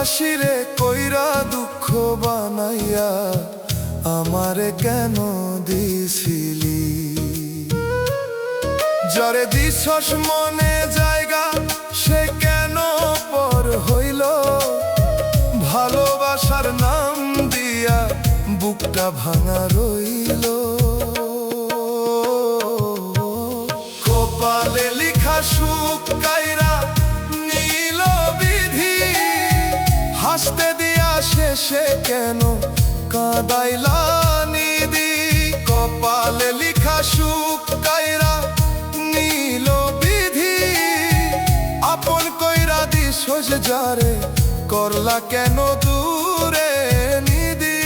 হাসিরে কইরা দুঃখ বানাইয়া আমারে কেন দিছিলি? যারে দিছস মনে জায়গা সে কেন পর হইল? ভালোবাসার নাম দিয়া বুকটা ভাঙা রইল। কপালে লিখা সুখ কাইরা নীল বিধি, হাসতে দিয়া শেষে কেন কাঁদাইলা নিদি? কপালে লিখা সুখ কাইরা নীল বিধি, আপন কইরা দিছস যারে করলা কেন দূরে নিদি?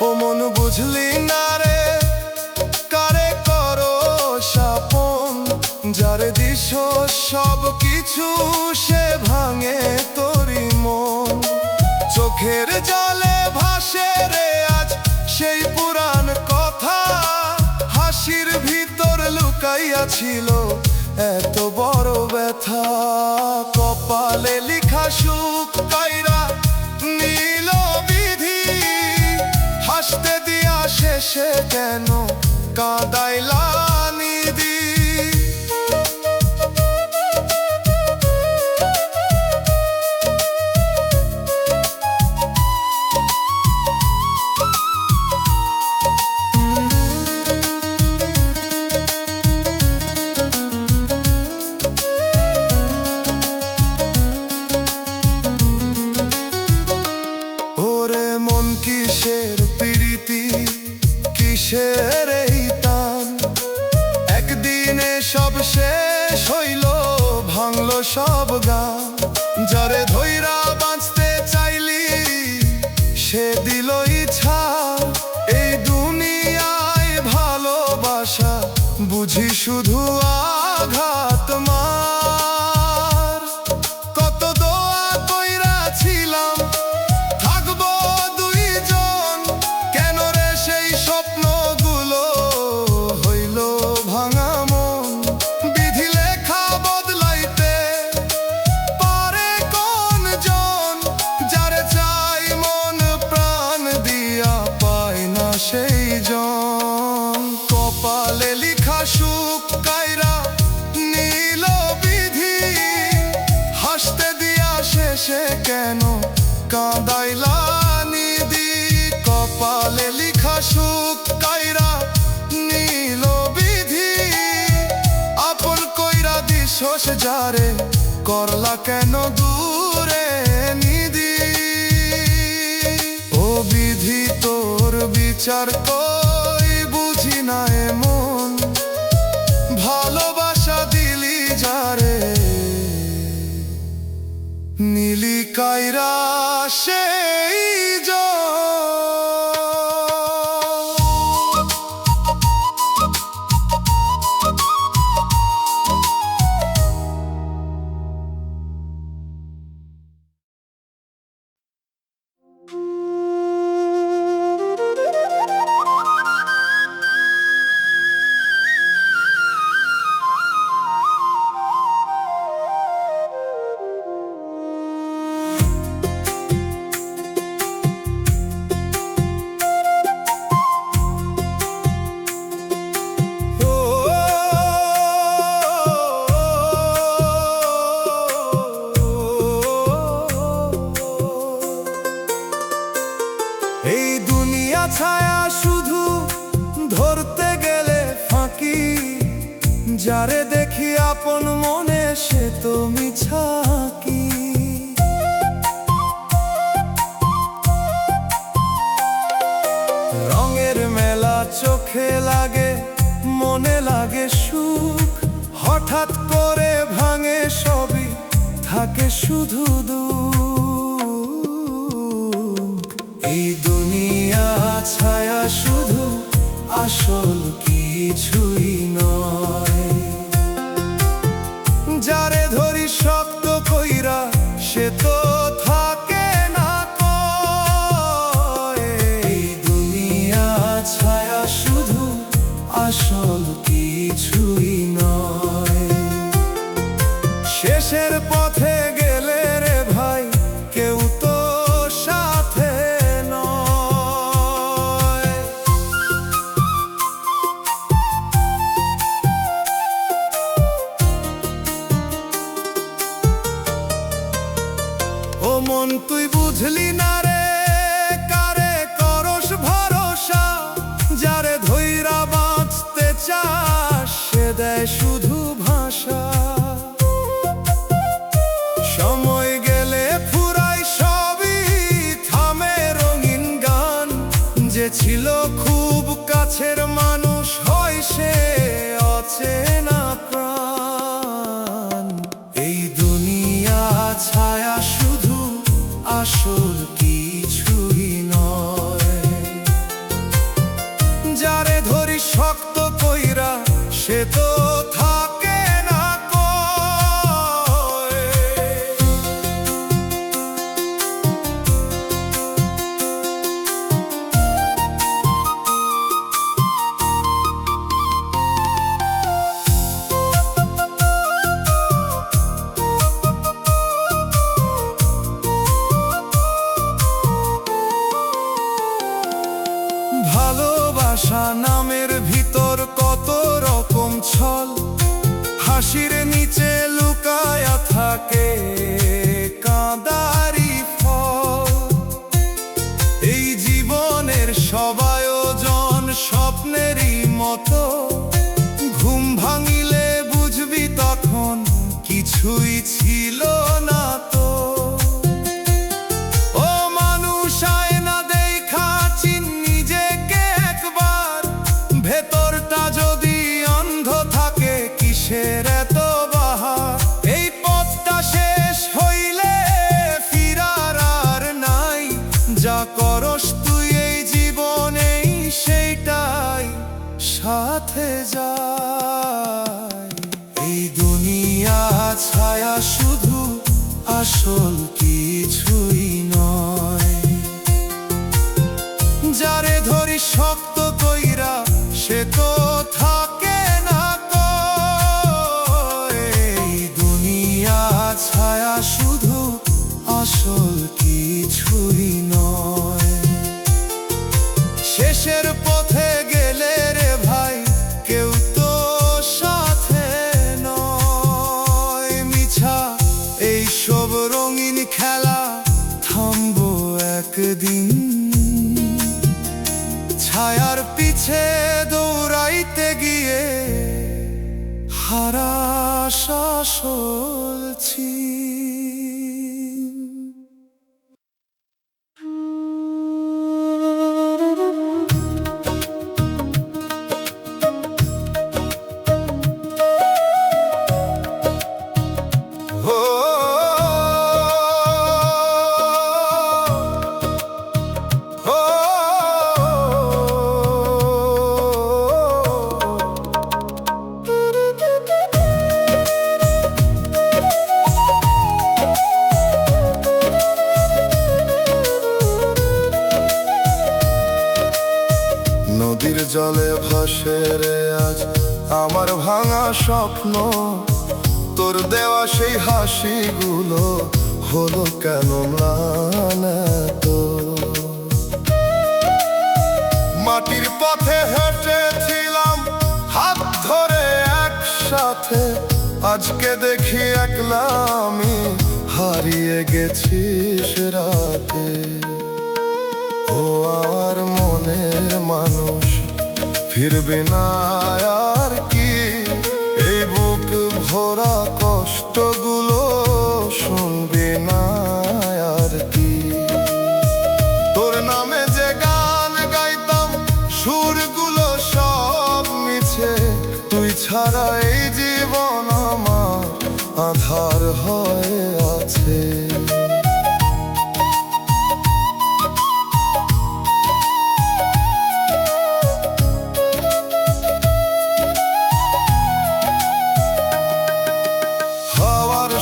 ও মন বুঝলি না রে, কারে করো আপন? যারে দিছ সব কিছু সে ভাঙে তোরি মন। চোখের জলে ভাসে রে আজ সেই পুরান কথা, হাসির ভিতর লুকাইয়া ছিল এত বড় ব্যথা। কপালে লিখা সুখ কাইরা নীল বিধি, হাসতে দিয়া শেষে কেন কাঁদাইলা নিদি? ওরে মন কিসের প্রীতি, কিসের এই টান? একদিনে সব শেষ হইল, ভাঙলো সব গান। যারে ধইরা বাঁচতে চাইলি সে দিলই ছাড়। এই দুনিয়ায় ভালোবাসা বুঝি শুধু আঘাত মার। কত দোয়া কইরা ছিলাম থাকবো দুইজন, কেন রে সেই স্বপ্নগুলো হইল ভাঙা মন? বিধি লেখা বদলাইতে পারে কোন জন? যারে চাই মন প্রাণ দিয়া পায় না সেই জন। কপালে লিখা সুখ কাইরা নীল বিধি, হাসতে দিয়া শেষে কেন কাঁদাইলা নিদি? কপালে লিখা সুখ কাইরা নীল বিধি, আপন কইরা দিছস যারে করলা কেন দূরে নিদি? ও বিধি তোর বিচার কই বুঝি না এমন, ভালোবাসা দিলি যারে নীলি কাইরা সেই জন। এই দুনিয়া ছায়া শুধু ধরতে গেলে ফাঁকি, যারে দেখি আপন মনে সে তো মিছাকি। রঙের মেলা চোখে লাগে, মনে লাগে সুখ, হঠাৎ করে ভাঙে সবই, থাকে শুধু দুঃখ। এই দুনিয়া ছায়া শুধু আসল কিছুই নয়। যারে ধরি শক্ত কইরা সে তো থাকে না কয়। যে ছিল খুব কাছের মানুষ, হয় সে অচেনা প্রাণ। এই দুনিয়া ছায়া শুধু, আসল কিছুই নয়। যারে ধরি শক্ত কইরা সে তো থাকে না কয়। ভালোবাসা নামের ভিতর কত রকম ছল, হাসির নিচে লুকায়া থাকে কাঁদারি ফল। এই জীবনের সব আয়োজন স্বপ্নেরই মতো, ঘুম ভাঙিলে বুঝবি তখন কিছুই ছিল না তো। ও মানুষ আয়না দেখা চিন নিজেকে একবার, ভেতরটা যদি অন্ধ থাকে কিসের এত বাহার। এই পথটা শেষ হইলে ফিরার আর নাই, যা করস তুই এই জীবনেই সেইটাই সাথে যায়। এই দুনিয়া ছায়া শুধু, আসল কিছুই নয়। যারে ধরি শক্ত কইরা সে তো থাকে না কয়। এই দুনিয়া ছায়া শুধু, আসল কিছুই নয়। শেষের পথে গেলে রে ভাই কেউ তো সাথে নয়। মিছা এইসব রঙিন খেলা থামবো একদিন, ছায়ার পিছে দৌড়াইতে গিয়ে হারাস আসল চিন। নদীর জলে ভাসে রে আজ আমার ভাঙা স্বপ্ন, তোর দেওয়া সেই হাসিগুলো হলো কেন ম্লান এতো। মাটির পথে হেঁটেছিলাম হাত ধরে একসাথে, আজকে দেখি একলা আমি হারিয়ে গেছি সে রাতে। ও আর মনের মানুষ ফিরবে না আর কি, এই বুক ভরা কষ্টগুলো শুনবে না আর কি। তোর নামে যে গান গাইতাম সুরগুলো সব মিছে, তুই ছাড়া এই জীবন আমার আধার হয়ে আছে।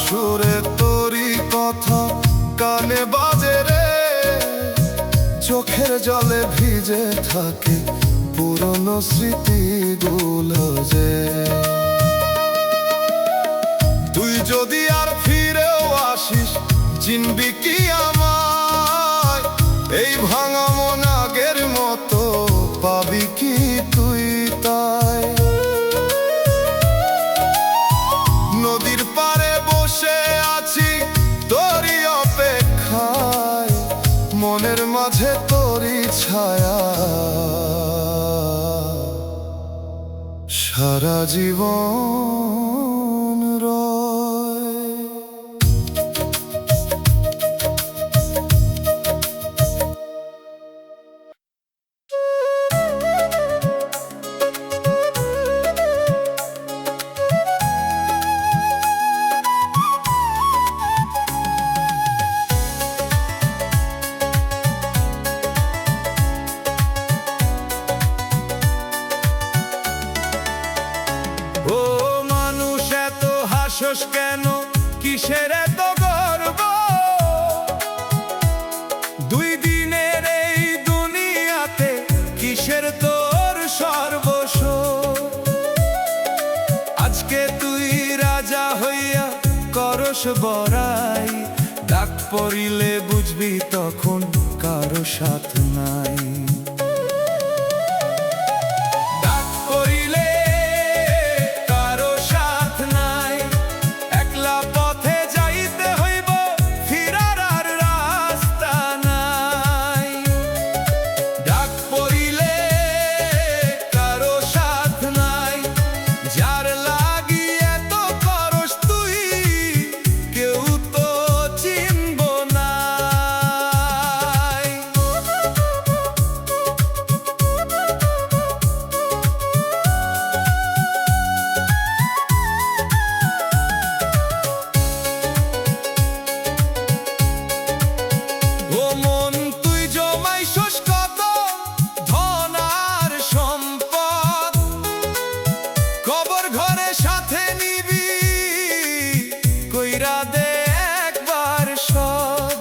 সুরে তোরই কথা কানে বাজে রে, চোখের জলে ভিজে থাকে পুরনো স্মৃতিগুলো যে। তুই যদি আর ফিরেও আসিস চিনবি কি আমায়, এই ভাঙা মন আগের মতো পাবি কি তুই তাই। নদীর পাড়ে বসে আছি তোরই অপেক্ষায়, মনের মাঝে তোরই ছায়া সারা জীবন রয়। মানুষ কেন কিসের এত গর্ব? দুই দিনের এই দুনিয়াতে কিসের তোর সর্বস্ব? আজকে তুই রাজা হইয়া করস বড়াই, ডাক পড়িলে বুঝবি তখন কারো সাথ নাই। ডাক পড়িলে কারো সাথ নাই, একলা পথে যাইতে হইব, ফিরার আর রাস্তা নাই। ডাক পড়িলে কারো সাথ নাই, যার লাগি এত করস তুই কেউ তো চিনব না। ও মন তুই জমাইছস কত ধন আর সম্পদ, কবর ঘরে সাথে নিবি কইরা দে একবার সব।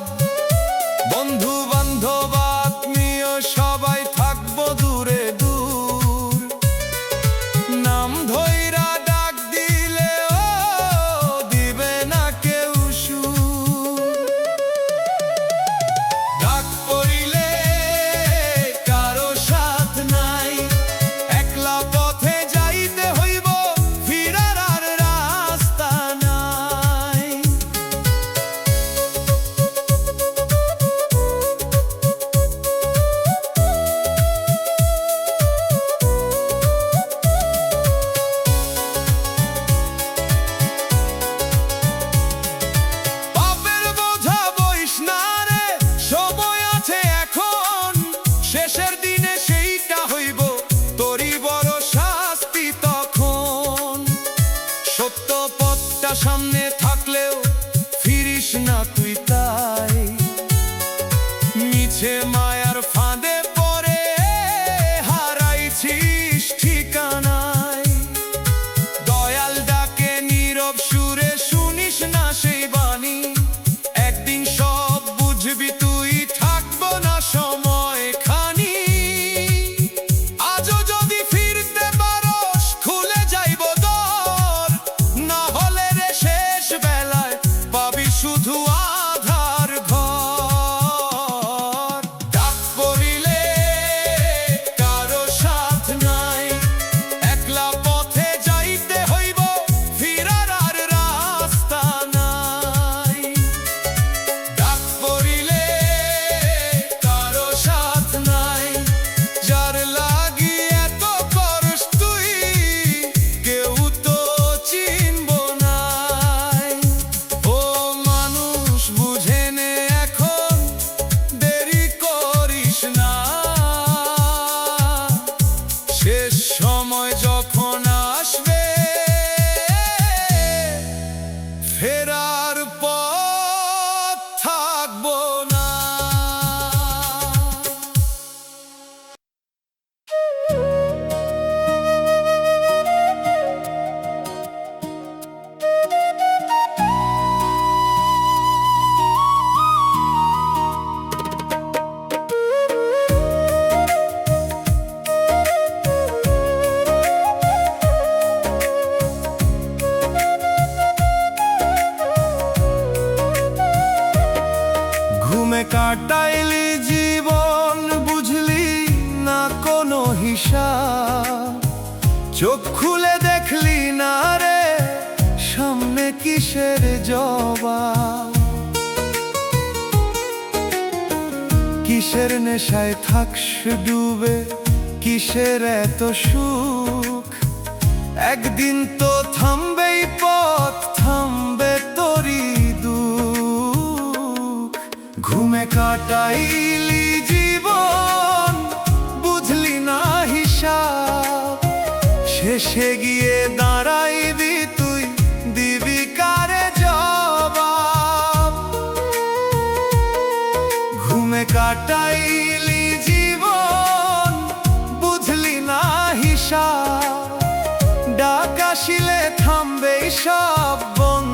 বন্ধু বান্ধব আত্মীয় সবাই থাকবো দূরে দূর, নাম ধইরা ডাক দিলে ও দিবে না কেউ সুর। ডাক পড়িলে কারো সাথ নাই, একলা পথে যাইতে হইব, ফিরার আর রাস্তা নাই। পাপের বোঝা বইস না রে, সময় আছে এখন, শেষের দিনে সেইটা হইব তোরই বড় শাস্তি তখন। সত্য পথটা সামনে থাকলেও ফিরিস না তুই তাই, মিছে মায়ার ফাঁদে পড়ে হারাইছিস ঠিকানায়। দয়াল ডাকে নীরব সুরে, শুনিস না সেই বাণী, একদিন সব বুঝবি তুই, থাকবো না সময় খানি। আজও যদি ফিরতে পারস খুলে যাইব দর, না হলে রে শেষ বেলায় পাবি শুধু আধার ঘর। ডাক পড়িলে কারো সাথ নাই, একলা পথে যাইতে হইব, ফিরার আর রাস্তা নাই। ডাক পড়িলে কারো সাথ নাই, যার লাগি এত করস তুই কেউ তো চিনব নাই। ও মানুষ বুঝে নে এখন, দেরি করিস না, শেষ সময় যখন আসবে ফেরার পথ থাকবো না। ঘুমে কাটাইলি জীবন, বুঝলি না কোনো হিসাব, চোখ খুলে দেখলি না রে সামনে কিসের জবাব। কিসের নেশায় থাকস ডুবে, কিসের এত সুখ, একদিন তো থামবেই পথ, থামবে তোরই দুঃখ। ঘুমে কাটাইলি জীবন, বুঝলি না হিসাব, শেষে গিয়ে দাঁড়াইবি তুই, দিবি কারে জবাব। ঘুমে কাটাইলি জীবন, বুঝলি না হিসাব, ডাক আসিলে থামবে সব বন্ধ।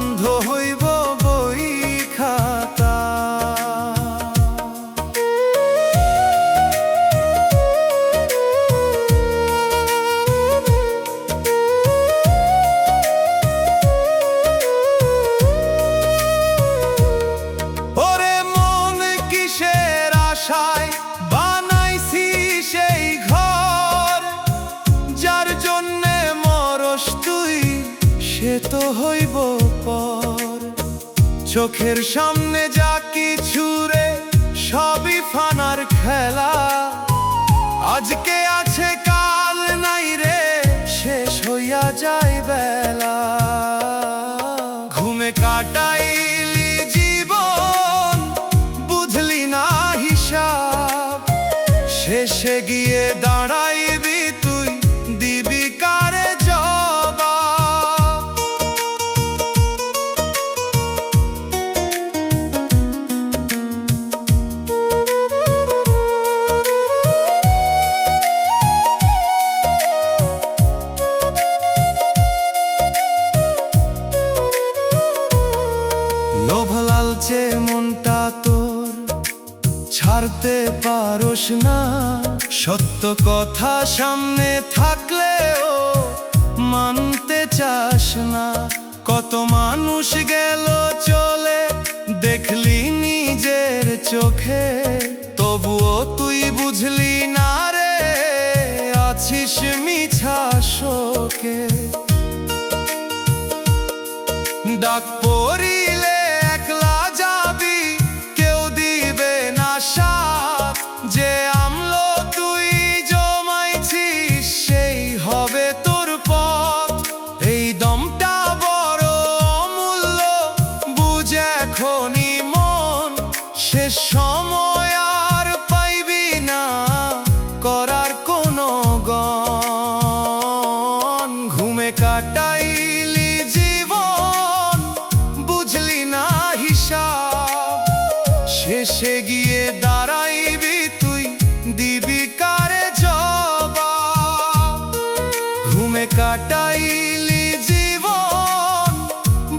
হইব পর। চোখের সামনে যা কিছু রে সবই ফানার খেলা, আজকে আছে কাল নাই রে, শেষ হইয়া যায় বেলা। ঘুমে কাটাইলি জীবন, বুঝলি না হিসাব, শেষে গিয়ে দাঁড়াইবি তুই, দিবি কারে জবাব। লোভ লালচে মনটা তোর ছাড়তে পারোস না, সত্য কথা সামনে থাকলেও মানতে চাস না। কত মানুষ গেল চলে দেখলি নিজের চোখে, তবুও তুই বুঝলি না রে, আছিস মিছা শোকে। ডাক পড়িলে একলা যাবি, কেউ দিবে না সাথ, যে আমলো তুই জমাইছিস সেই হবে তোর পথ। এই দমটা বড় অমূল্য, বুঝ এখনই মন, শেষ সময় আর পাইবি না করার কোনো গণ। ঘুমে কাটাইলি জীবন, বুঝলি না হিসাব, শেষে গিয়ে দাঁড়াইবি তুই, দিবি কারে জবাব। ঘুমে কাটাইলি জীবন,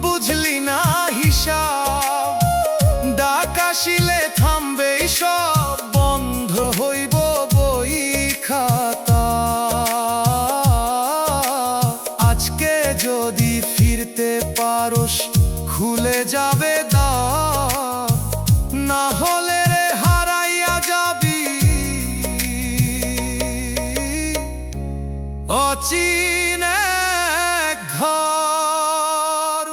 বুঝলি না হিসাব, ডাক আসিলে থামবে সব, বন্ধ হইব বই খাতা। আজকে যদি ফিরতে পারোস খুলে যাবে দ্বার, না হলে রে হারাইয়া যাবি অচিন এক ঘর।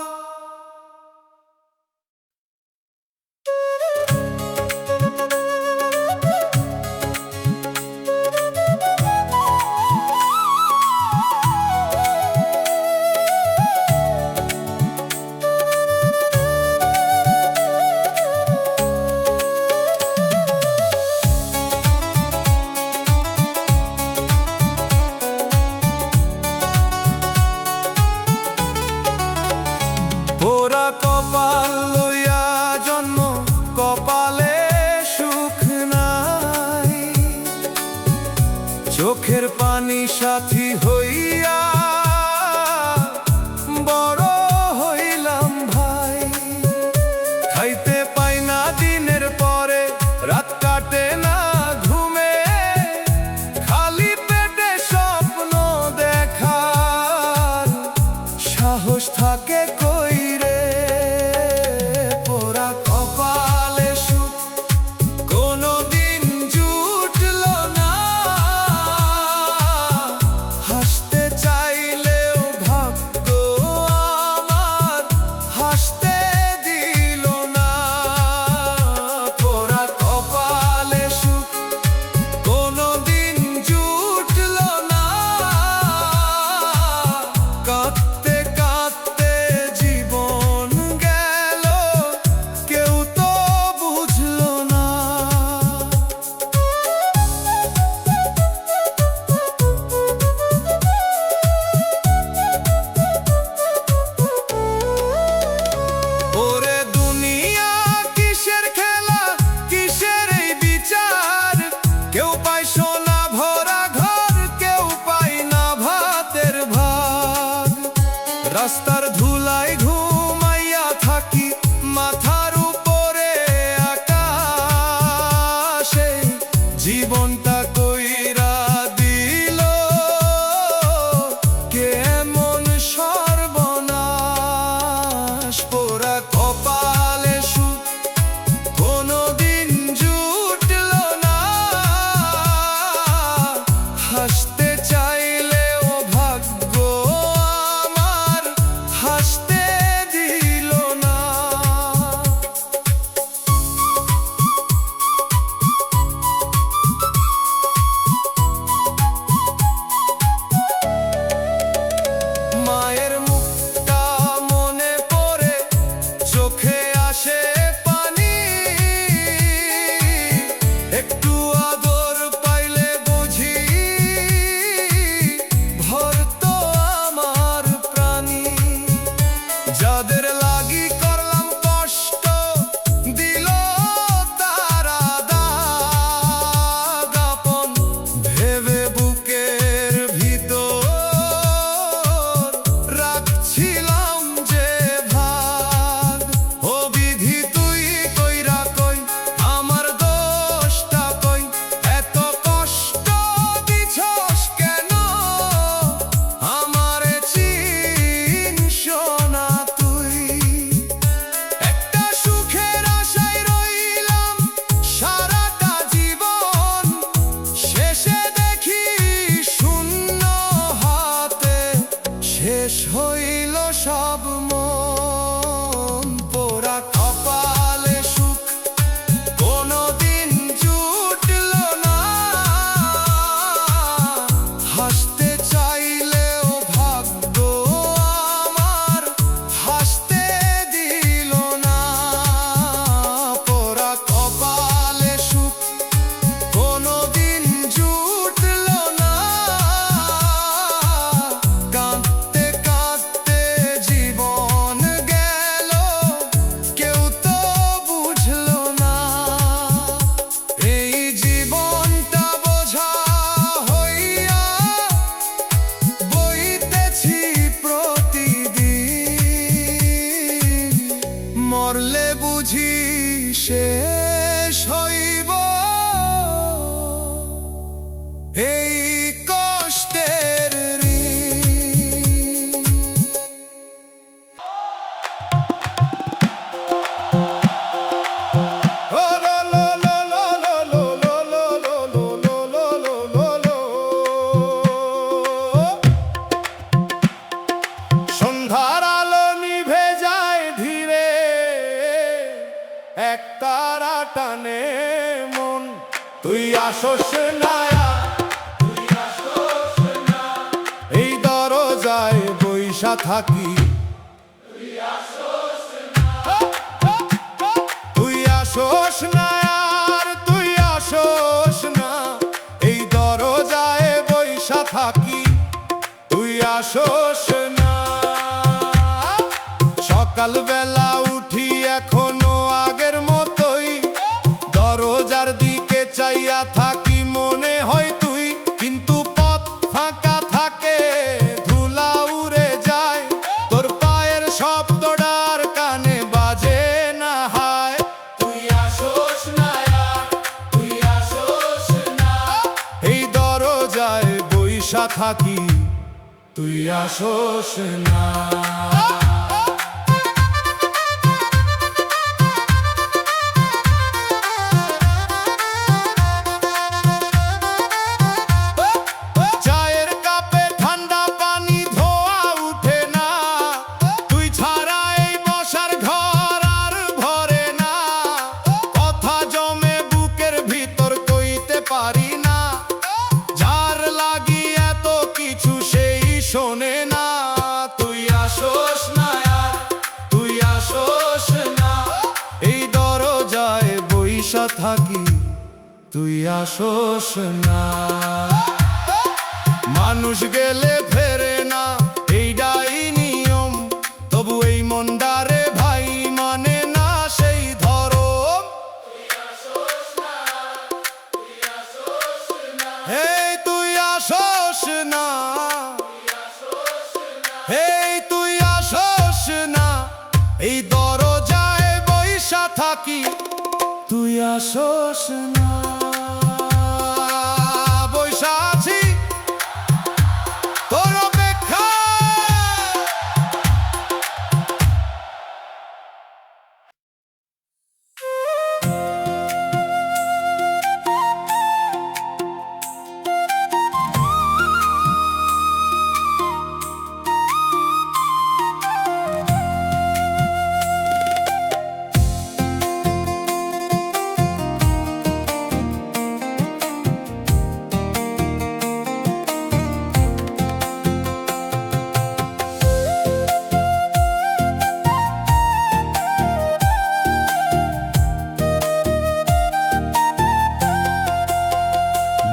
পোড়া কপাল লইয়া জন্ম, কপালে সুখ নাই, চোখের পানি সাথী হইয়া বড় হইলাম ভাই। খাইতে পাই না দিনের পরে, রাত কাটে না ঘুমে, খালি পেটে স্বপ্ন দেখার সাহস থাকে কই রে। পোড়া কপালে সুখ কোনোদিন জুটল না, হাসতে চাইলেও ভাগ্য আমার হাসতে দিল না। পোড়া কপালে সুখ কোনোদিন জুটল না, কাঁদতে কাঁদতে জীবন গেল, কেউ তো বুঝল না। ওরে দুনিয়া কিসের খেলা, কিসের এই বিচার, কেউ পায় সোনা ভরা ঘর, কেউ পায় না ভাতের ভাগ। রাস্তার ধুলায় ঘুমাইয়া থাকি, মাথার উপরে আকাশে জীবনটা কইরা দিল কেমন সর্বনাশ। পোড়া কপালে সুখ কোনোদিন জুটল না, হাসতে চাইলেও ভাগ্য আমার হাসতে বইসা থাকি। তুই আসোস না আর তুই আসোস না, এই দরজায় বইসা থাকি। তুই আসোস না। সকালবেলা উঠি এখনো আগের মতোই, দরজার দিকে চাইয়া থাকি, মনে হয় তুই। কিন্তু পথ ফাঁকা থাকে, ধুলা উড়ে যায়, তোর পায়ের শব্দটার কানে বাজে না। হায় তুই আসোস না আর তুই আসোস না, এই দরজায় বইসা থাকি। তুই আসোস না। চায়ের কাপে ঠান্ডা পানি ধোয়া উঠে না, তুই ছাড়া এই বসার ঘর আর ভরে না। কথা জমে বুকের ভিতর কইতে পারি না, যার লাগি এত কিছু সেই শোনে না। তুই আসোস না আর তুই আসোস না, এই দরজায় বইসা থাকি। তুই আসোস না। মানুষ গেলে ফেরে না, এইটাই নিয়ম, তবু এই মন্দারে ভাই মানে না সেই ধরম। এই তুই আসোস না, এই তুই আসোস না, এই দরজায় বইসা থাকি। তুই আসোস না। বইসা আছি তোর অপেক্ষায়।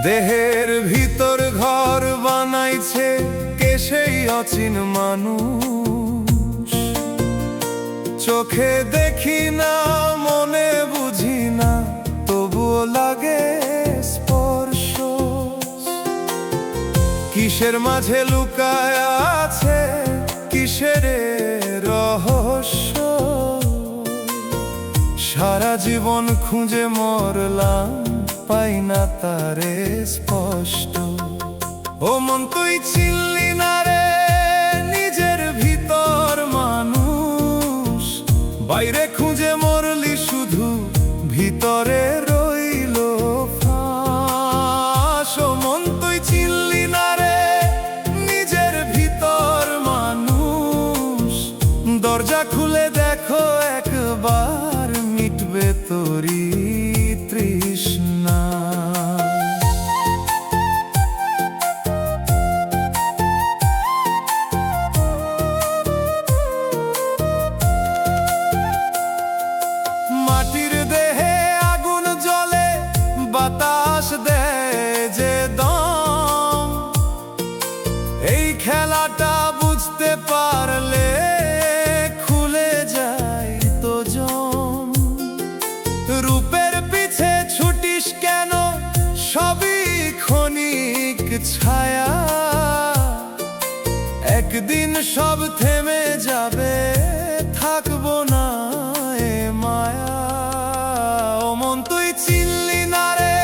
দেহের ভিতর ঘর বানাইছে কে সেই অচিন মানুষ। চোখে দেখি না মনে বুঝি না, তবুও লাগে স্পর্শ। কিসের মাঝে লুকায় আছে কিসের রহস্য। সারা জীবন খুঁজে মরলাম, পাই না তারে স্পষ্ট। ও মন তুই চিনলি না রে নিজের ভিতর মানুষ, বাইরে খুঁজে মরলি শুধু ভিতরে রইল ফাঁস। ও মন তুই চিনলি না রে নিজের ভিতর মানুষ, দরজা খুলে দেখো একবার, মিটবে তোরি তৃষ্ণা। মাটির দেহে আগুন জ্বলে, বাতাস দেয় যে দম, এই খেলাটা বুঝতে পারলে খুলে যায় তো জম। রূপের পিছে ছুটিস কেন, সবই ক্ষণিক ছায়া, একদিন সব থেমে যাবে, থাকবো না এ মায়া। ও মন তুই চিনলি না রে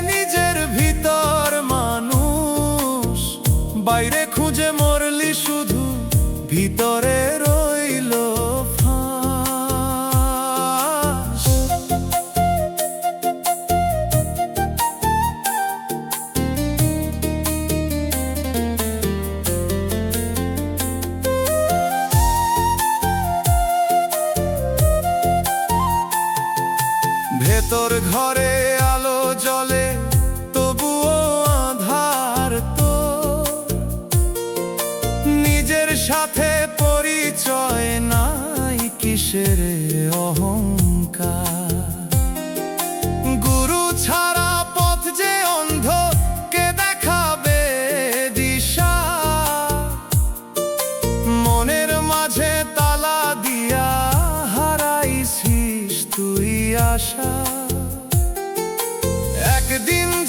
নিজের ভিতর মানুষ, বাইরে খুঁজে মরলি শুধু ভিতরে রইল ফাঁস। ভেতর ঘরে আলো জ্বলে, তবুও আধার তো নিজের সাথে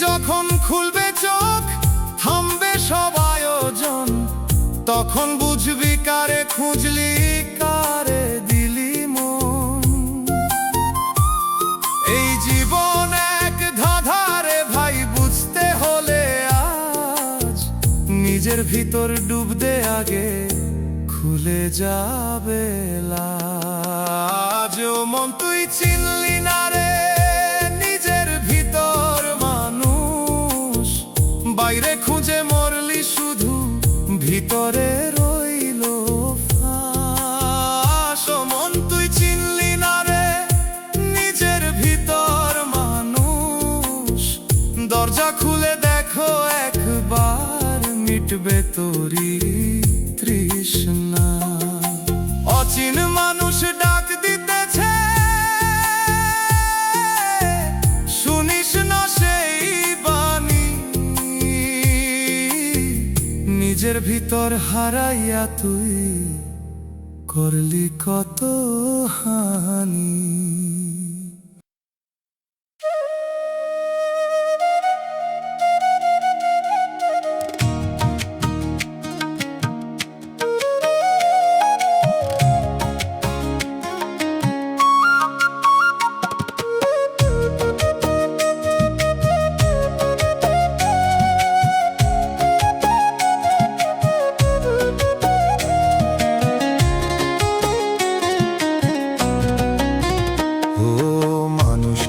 যখন খুলবে চোখ, থামবে সব আয়োজন, তখন বুঝবি কারে খুঁজলি, কারে দিলি মন। এই জীবন এক ধাঁধারে ভাই, বুঝতে হলে আজ নিজের ভিতর ডুব দে আগে, খুলে যাবে লাজ। ও মন তুই চিনলি না রে নিজের ভিতর মানুষ, বাইরে খুঁজে মরলি শুধু ভিতরে রইল ফাঁস। ও মন তুই চিনলি না রে নিজের ভিতর মানুষ, দরজা খুলে দেখো একবার, মিটবে তোরি তৃষ্ণা। অচিন মানুষ ডাক দিতেছে, শুনিস না সেই বাণী, নিজের ভিতর হারাইয়া তুই করলি কত হানি।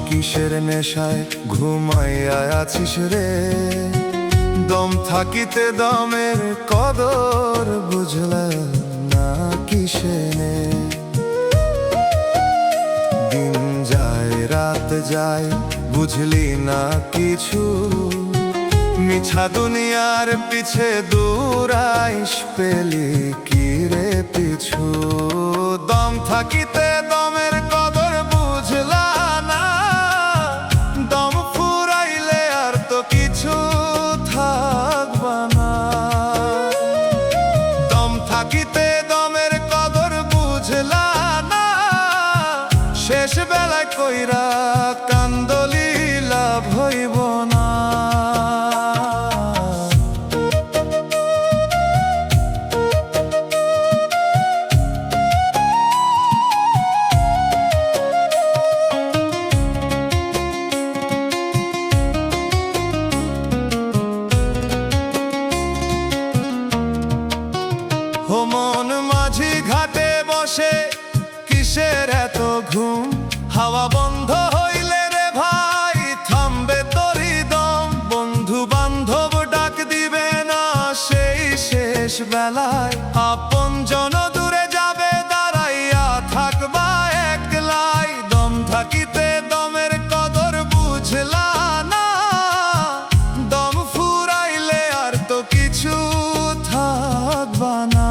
কিসের নেশায় ঘুমাইয়া আছিস রে, দম থাকিতে দমের কদর বুঝলা না কিসে নে। দিন যায় রাত যায় বুঝলি না কিছু, মিছা দুনিয়ার পিছে দৌড়াইস পেলি কি রে পিছু। দম থাকিতে দমের কদর বুঝলা না, দম ফুরাইলে আর তো কিছু থাকবা না। দম থাকিতে দমের কদর বুঝলা না, শেষ বেলায় কইরা কান্দলি লাভ হইব না। মন মাঝি ঘাটে বসে কিসের এত ঘুম, হাওয়া বন্ধ হইলে রে ভাই থামবে তোরি দম। বন্ধু বান্ধব ডাক দিবে না সেই শেষ বেলায়, আপন জন দূরে যাবে দাঁড়াইয়া থাকবা একলাই। দম থাকিতে দমের কদর বুঝলা না, দম ফুরাইলে আর তো কিছু থাকবা না।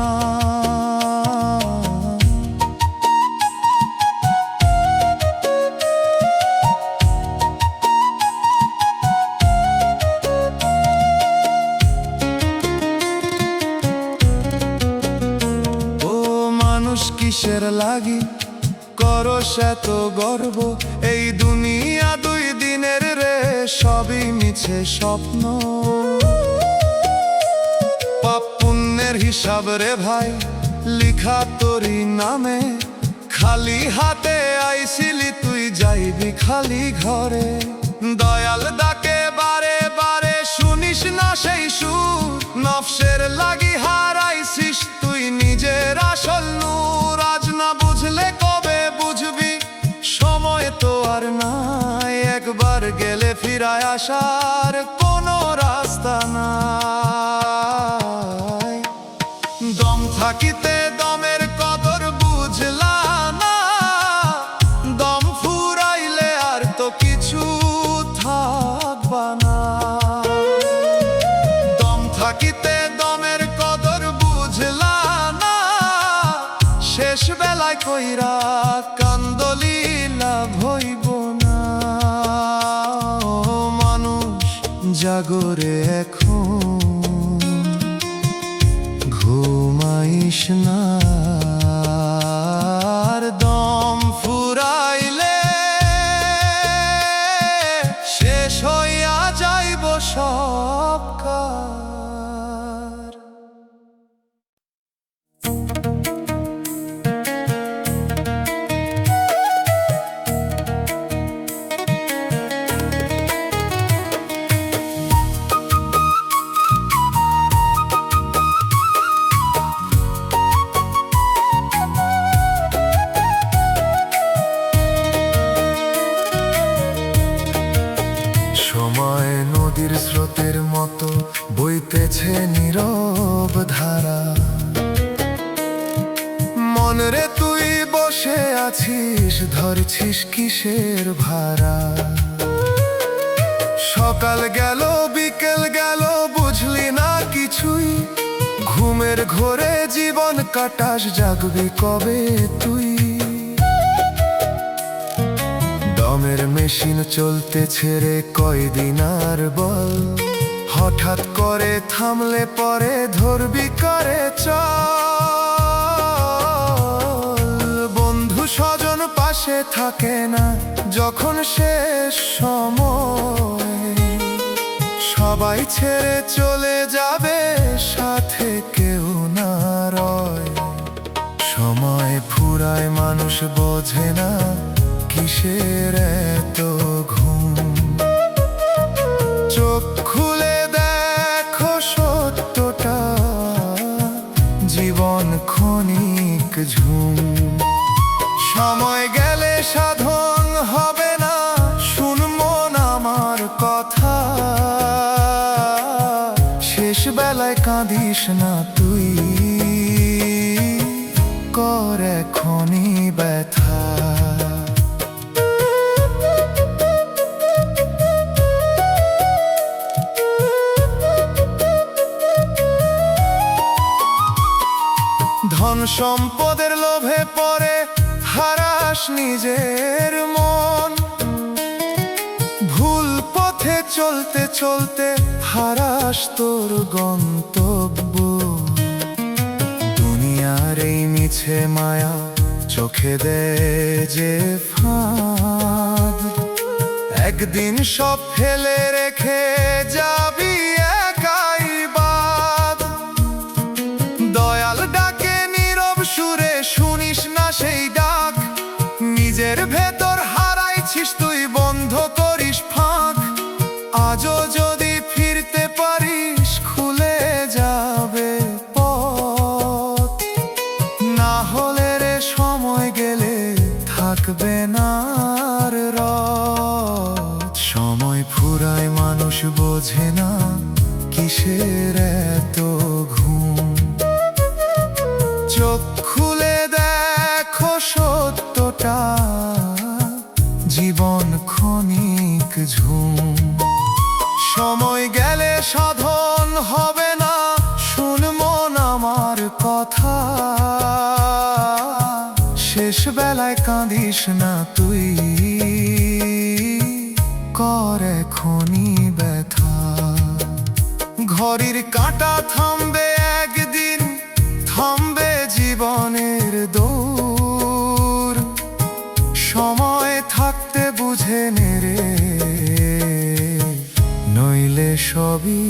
কিসের লাগি করস এত গর্ব, এই দুনিয়া দুই দিনের রে সবই মিছে স্বপ্ন। পাপ পুণ্যের হিসাব রে ভাই লিখা তোরি নামে, খালি হাতে আইছিলি তুই যাইবি খালি ঘরে। দয়াল ডাকে বারে বারে শুনিস না সেই সুর, নফসের লাগি হারাইছিস তুই নিজের আসল নূর। আজ না বুঝলে কবে বুঝবি, সময় তো আর নাই, একবার গেলে ফিরায় আসার কোনো রাস্তা নাই। দম থাকিতে দমের কদর বুঝলা না, দম ফুরাইলে আর তো কিছু থাকবা না। দম থাকিতে দমের কদর বুঝলা না, শেষ বেলায় কইরা কান্দলি লাভ হইব না। মানুষ জাগরে এখন ঘুমাইস না, আর দম ফুরাইলে শেষ হইয়া যায় হাহাকার। সময় নদীর স্রোতের মতো বইতেছে নীরব ধারা। মনরে তুই বসে আছিস, ধরছিস কিসের ভাড়া? সকাল গেল বিকেল গেল, বুঝলি না কিছুই। ঘুমের ঘোরে জীবন কাটাস, জাগবি কবে তুই? দমের মেশিন চলতে ছেড়ে কয়দিন আর বল, হঠাৎ করে থামলে পরে ধরবি করে চল। বন্ধু স্বজন পাশে থাকে না যখন শেষ সময়, সবাই ছেড়ে চলে যাবে, সাথে কেউ না রয়। সময় ফুরায় মানুষ বোঝে না কিসের এত ঘুম। চোখ খুলে দেখো সত্যটা, জীবন ক্ষণিক ঝুম। সময় গেলে সাধন হবে না, শুন মন আমার কথা। শেষ বেলায় কাঁদিস না তুই, কর এখনই ব্যথা। ধন সম্পদের লোভে পড়ে হারাস নিজের মন। ভুল পথে চলতে চলতে হারাস তোর গন্তব্য। দুনিয়ার এই মিছে মায়া চোখে দে যে ফাঁদ, একদিন সব ফেলে রেখে যাবি একাই বাদ। দয়াল ডাকে নীরব সুরে, শুনিস না সেই ডাক। নিজের ভেতর হারাইছিস তুই, বন্ধ করিস ফাঁক। আজও যদি ফিরতে পারিস, খুলে যাবে পথ। না হলে রে সময় গেলে থাকবে না আর রথ। সময় ফুরায় মানুষ বোঝে না কিসের এত ঘুম। চোখ খুলে দেখো সত্যটা, জীবন ক্ষণিক ঝুম। সময় গেলে সাধন হবে না, শুন মন আমার কথা। শেষ বেলায় কাঁদিস না তুই, কর এখনই ব্যথা। ঘড়ির কাঁটা থামবে একদিন, থামবে জীবনের দৌড়। সময় থাকতে বুঝে নে রে, নইলে সবই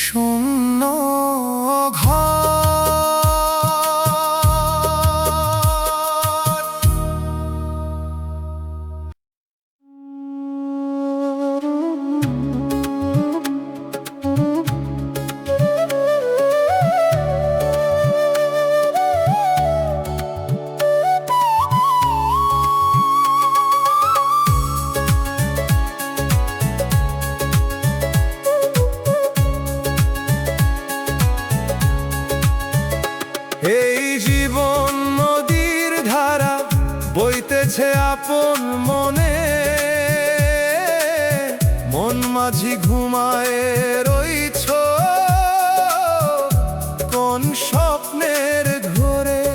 শূন্য ঘর। এই জীবন নদীর ধারা বইতেছে আপন মনে। মন মাঝি ঘুমায় রইছ কোন স্বপ্নের ঘোরে।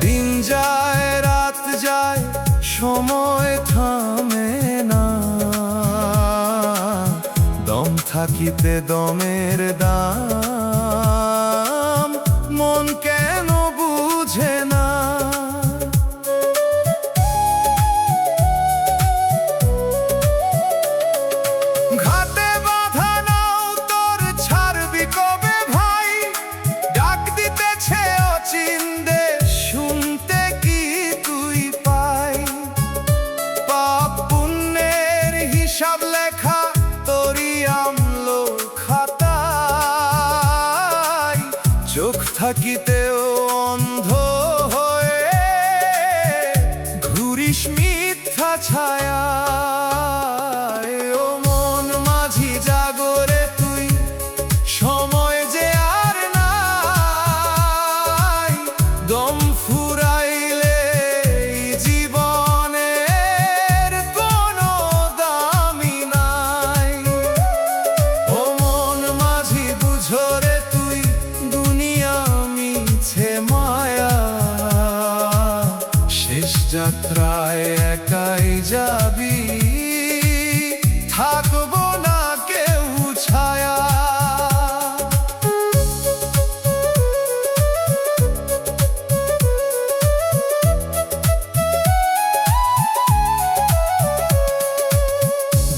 দিন যায় রাত যায়, সময় থামে না। দম থাকিতে দমের দাম, মন কেন বুঝে না। ঘাটে বাঁধা থাকিতেও অন্ধ হয়ে ঘুরিস মিথ্যা ছায়া। ও মন মাঝি জাগরে তুই, সময় যে আর নাই, দম ফুরাইলে জীবনের কোনো দামি নাই। ও মন মাঝি বুঝরে তুই, দুনিয়া মিছে মায়া, শেষ যাত্রায় একাই যাবি, থাকবো না কেউ ছায়া।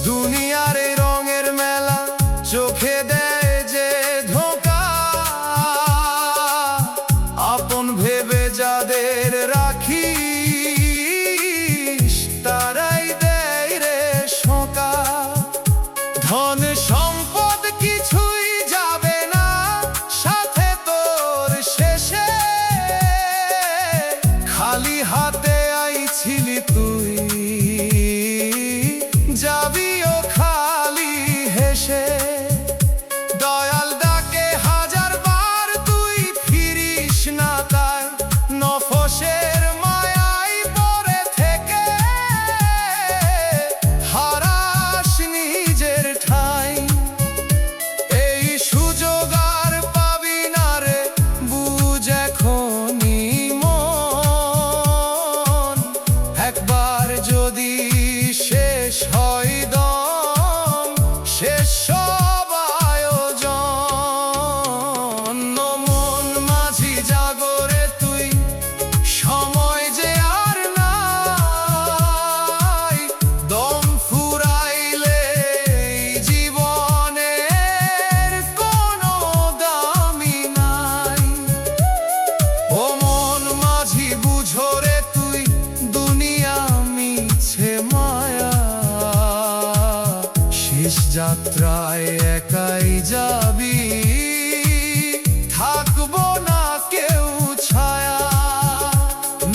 দুনিয়ার এই রঙের মেলা চোখে দেয় যে ধোঁকা, আপন ভেবে যাদের রাখিস তারাই দেয় রে শোকা। ধন সম্পদ কিছুই যাবে না সাথে তোর শেষে, খালি হাতে আইছিলি তুই, যাবিও খালি হেসে। দয়াল ডাকে হাজার বার তুই ফিরিস না তার, নফসের মায়ায় পড়ে থেকে হারাস নিজের ঠাঁই। এই সুযোগ আর পাবি না রে, বুঝ এখনই মন, একবার যদি শেষ হয় দম, শেষ সব আয়োজন। মন মাঝি জাগরে তুই, সময় যে আর নাই, দম ফুরাইলে জীবনের কোনো দামি নাই। ও মন মাঝি বুঝরে তুই, দুনিয়া মিছে মায়া, শেষ যাত্রায় একাই যাবি, থাকবো না কেউ ছায়া।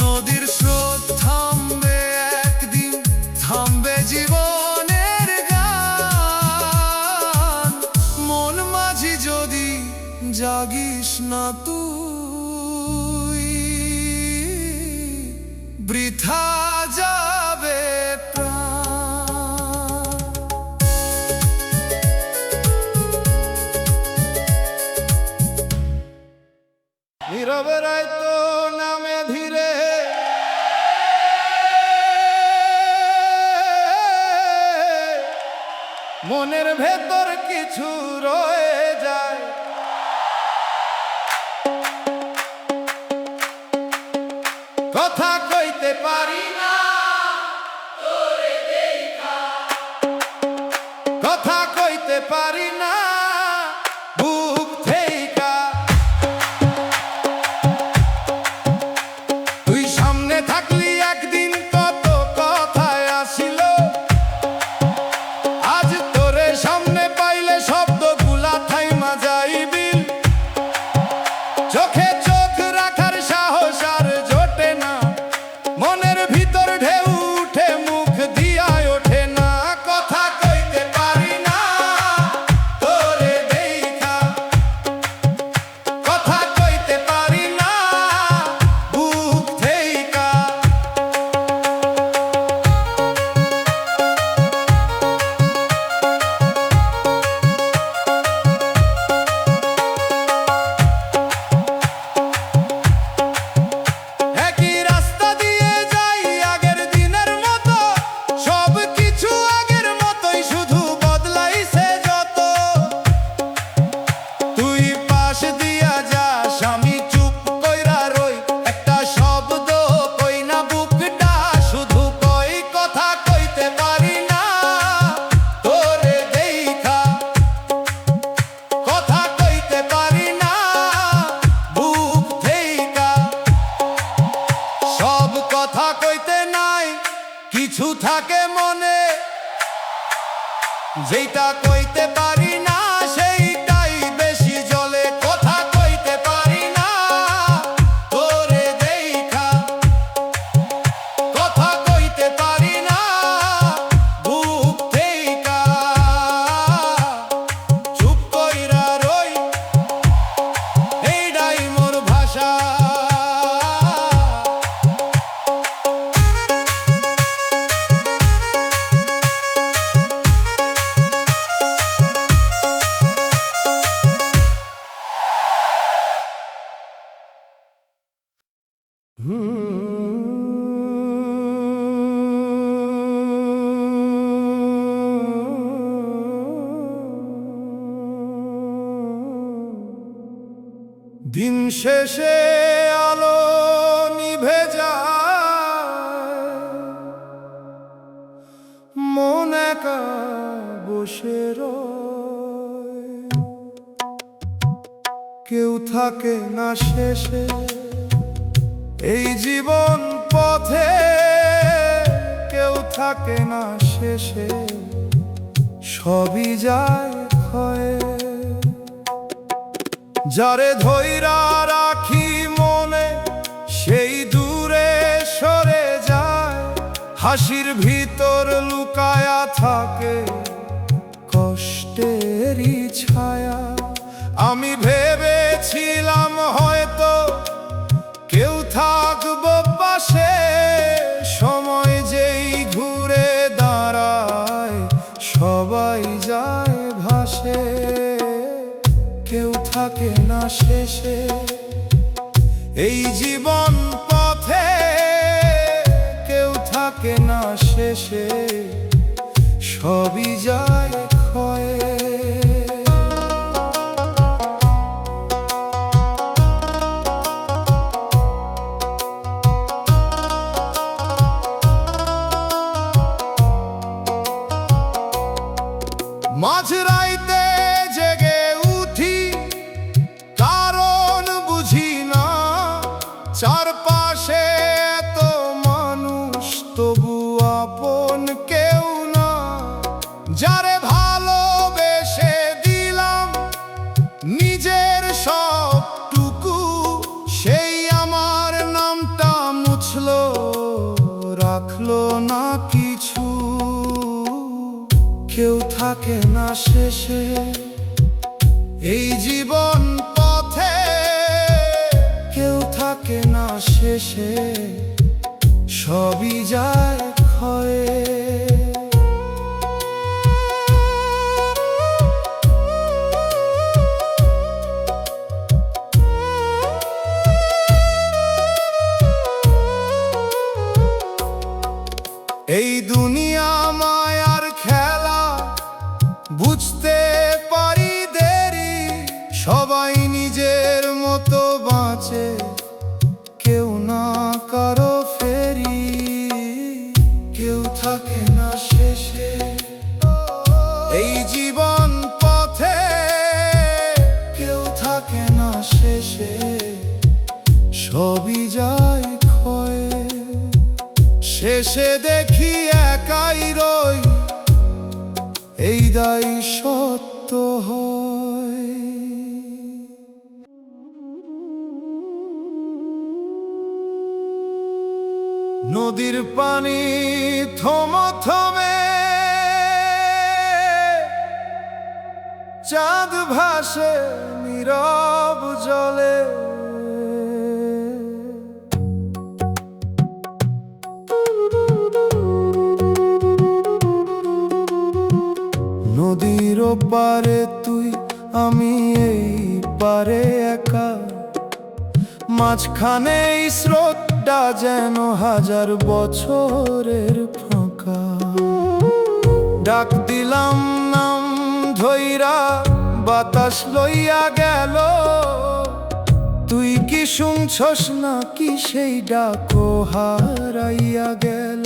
নদীর স্রোত থামবে একদিন, থামবে জীবনের গান, মন মাঝি যদি জাগিস না তুই, বৃথা যাবে প্রাণ। নীরবে রাইতো নামে ধীরে, মনের ভেতর কিছু রয়ে যায়, কথা কইতে পারি না, কথা কইতে পারি না বুক থেইকা। তুই সামনে থাকলি একদিন কত কথায় আসিল, আজ তোরে সামনে পাইলে শব্দগুলা থাইমা যাইবিল। চোখে চোখ রাখার সাহস আর জোটে না, মনের ভিতর ঢেউ উঠে মুখ দিয়া ওঠে না, কথা কইতে পারি না তোরে দেইখা, কথা কইতে পারি না বুক থেইকা। একই রাস্তা দিয়ে যাই আগের দিনের মতো, সব কিছু আগের মতোই, শুধু বদলাইছে যত। তুই পাশ দিয়া যাস, আমি চুপ কইরা রই, একটা শব্দ কই না, বুকটা শুধু কই, কথা কইতে পারি না তোরে দেইখা, কথা কইতে পারি না বুক থেইকা। সব কথা কইতে নাই, কিছু থাকে মনে, যেটা কইতে পারি না সেইটাই বেশি জলে, কথা কইতে পারি না দিন শেষে আলো নিভে যায়, মন একা বসে রয়। কেউ থাকে না শেষে এই জীবন পথে, কেউ থাকে না শেষে, সবই যায় ক্ষয়ে। যারে ধইরা রাখি মনে সেই দূরে সরে যায়, হাসির ভিতর লুকায়া থাকে কষ্টেরই ছায়া। আমি ভেবেছিলাম হয়তো কেউ থাকবো পাশে, সময় যেই ঘুরে দাঁড়ায় সবাই যায় ভাসে। কেউ থাকে না শেষে এই জীবন পথে, কেউ থাকে না শেষে, সবই যায় ক্ষয়ে। মাঝরাইতে জেগে উঠি কারণ বুঝি না, চারপাশে এত মানুষ তবু আপন কেউ না। যারে ভালোবেসে দিলাম নিজের সবটুকু, সেই আমার নামটা মুছলো, রাখলো না কিছু। কেউ থাকে না শেষে এই জীবন পথে, কেউ থাকে না শেষে, সবই যায় ক্ষয়ে। এই দুনিয়া মায়ার খেলা, বুঝতে পারি দেরি, সবাই নিজের মতো বাঁচে, কেউ না কারো ফেরি। কেউ থাকে না শেষে এই জীবন পথে, কেউ থাকে না শেষে, সবই যায় ক্ষয়ে। শেষে দেখি একাই রই, এই দায় সত্য হয়। নদীর পানি থমথমে, চাঁদ ভাসে নীরব জলে। নদীর পারে তুই, আমি এই পারে একা, মাঝখানে এই স্রোতটা যেন হাজার বছরের ফাঁকা। ডাক দিলাম নাম ধইরা, বাতাস লইয়া গেল, তুই কি শুনছস না কি সেই ডাকো হারাইয়া গেল।